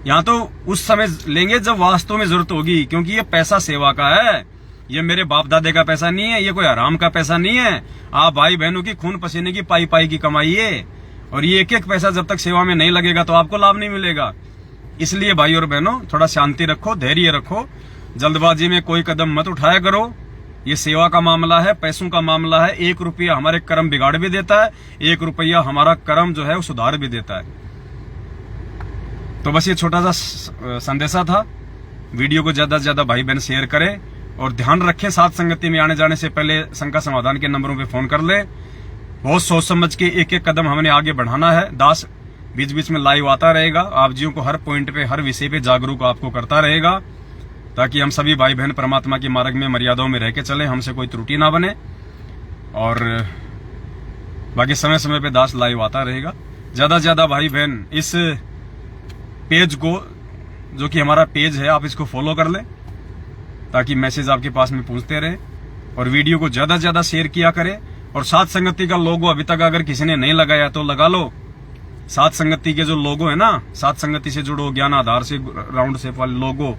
यहाँ तो उस समय लेंगे जब वास्तव में जरूरत होगी, क्योंकि ये पैसा सेवा का है। ये मेरे बाप दादे का पैसा नहीं है, ये कोई हराम का पैसा नहीं है। आप भाई बहनों की खून पसीने की पाई की कमाई है। और ये एक पैसा जब तक सेवा में नहीं लगेगा तो आपको लाभ नहीं मिलेगा। इसलिए भाई और बहनों थोड़ा शांति रखो, धैर्य रखो, जल्दबाजी में कोई कदम मत उठाया करो। ये सेवा का मामला है, पैसों का मामला है। 1 रुपया हमारे कर्म बिगाड़ भी देता है, 1 रुपया हमारा कर्म जो है वो सुधार भी देता है। तो बस ये छोटा सा संदेशा था। वीडियो को ज्यादा से ज्यादा भाई बहन शेयर करें और ध्यान रखें, साथ संगति में आने जाने से पहले शंका समाधान के नंबरों पे फोन कर ले। बहुत सोच समझ के एक कदम हमने आगे बढ़ाना है। दास बीच बीच में लाइव आता रहेगा, आप जियों को हर पॉइंट पे, हर विषय पे जागरूक आपको करता रहेगा, ताकि हम सभी भाई बहन परमात्मा के मार्ग में मर्यादाओं में रह के चले, हमसे कोई त्रुटि ना बने। और बाकी समय समय पे दास लाइव आता रहेगा। ज्यादा से ज्यादा भाई बहन इस पेज को, जो कि हमारा पेज है, आप इसको फॉलो कर लें ताकि मैसेज आपके पास में पहुंचते रहे। और वीडियो को ज्यादा से ज्यादा शेयर किया करें। और साथ संगति का लोगो अभी तक अगर किसी ने नहीं लगाया तो लगा लो। साथ संगति के जो लोगो है ना, साथ संगति से जुड़ो, ज्ञान आधार से राउंड शेप वाले लोगो।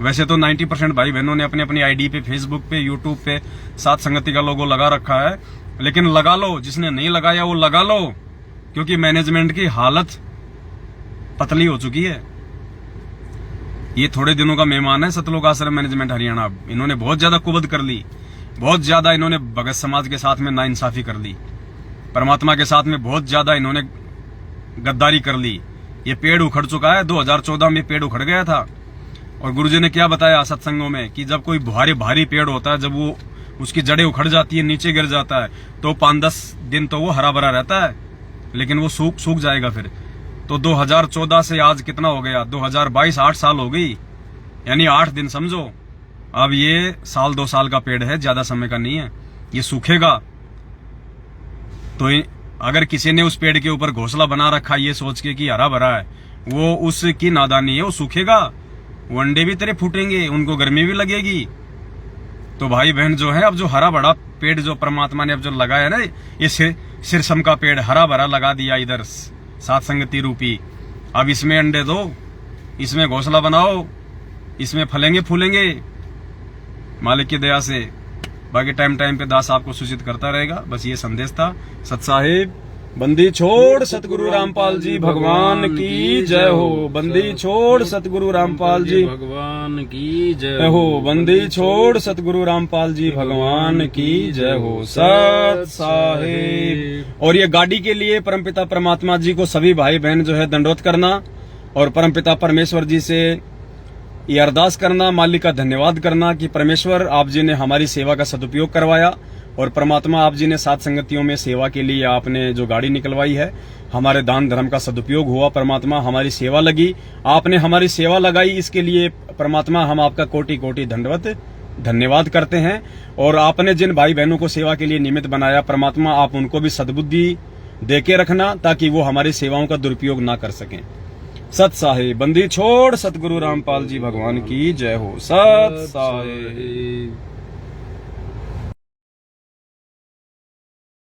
वैसे तो 90% भाई बहनों ने अपनी अपनी आईडी पे, फेसबुक पे, यूट्यूब पे साथ संगति का लोगो लगा रखा है, लेकिन लगा लो। जिसने नहीं लगाया वो लगा लो, क्योंकि मैनेजमेंट की हालत पतली हो चुकी है। ये थोड़े दिनों का मेहमान है सतलोक आश्रम मैनेजमेंट हरियाणा। इन्होंने बहुत ज्यादा कुबद कर ली, बहुत ज्यादा इन्होंने भगत समाज के साथ में नाइंसाफी कर ली, परमात्मा के साथ में बहुत ज्यादा इन्होंने गद्दारी कर ली। ये पेड़ उखड़ चुका है। 2014 में पेड़ उखड़ गया था। और गुरुजी ने क्या बताया सत्संगों में कि जब कोई भारी पेड़ होता है, जब वो उसकी जड़ें उखड़ जाती है, नीचे गिर जाता है, तो 5-10 दिन तो वो हरा भरा रहता है, लेकिन वो सूख जाएगा फिर। तो 2014 से आज कितना हो गया, 2022, 8 साल हो गई, यानी 8 दिन समझो। अब ये 1-2 साल का पेड़ है, ज्यादा समय का नहीं है। ये सूखेगा। तो अगर किसी ने उस पेड़ के ऊपर घोंसला बना रखा ये सोच के कि हरा भरा है, वो उसकी नादानी है, वो सूखेगा। वो अंडे भी तेरे फूटेंगे, उनको गर्मी भी लगेगी। तो भाई बहन जो है, अब जो हरा भरा पेड़ जो परमात्मा ने अब जो लगाया ना, ये सिरसम का पेड़ हरा भरा लगा दिया इधर सात संगति रूपी, अब इसमें अंडे दो, इसमें घोंसला बनाओ, इसमें फलेंगे फूलेंगे मालिक की दया से। बाकी टाइम टाइम पे दास आपको सूचित करता रहेगा। बस ये संदेश था। सत साहिब बंदी छोड़ सतगुरु रामपाल जी भगवान की जय हो। बंदी छोड़ सतगुरु रामपाल जी भगवान की जय हो। बंदी छोड़ सतगुरु रामपाल जी भगवान की जय हो। सत साहिब। और ये गाड़ी के लिए परमपिता परमात्मा जी को सभी भाई बहन जो है दंडवत करना और परमपिता परमेश्वर जी से ये अरदास करना, मालिक का धन्यवाद करना कि परमेश्वर आप जी ने हमारी सेवा का सदुपयोग करवाया और परमात्मा आप जी ने सात संगतियों में सेवा के लिए आपने जो गाड़ी निकलवाई है, हमारे दान धर्म का सदुपयोग हुआ। परमात्मा हमारी सेवा लगी, आपने हमारी सेवा लगाई, इसके लिए परमात्मा हम आपका कोटि कोटि दंडवत धन्यवाद करते हैं। और आपने जिन भाई बहनों को सेवा के लिए निमित्त बनाया, परमात्मा आप उनको भी सद्बुद्धि देके रखना ताकि वो हमारी सेवाओं का दुरुपयोग ना कर सकें। सत साहिब। बंदी छोड़ सतगुरु रामपाल जी भगवान की जय हो। सत साहिब।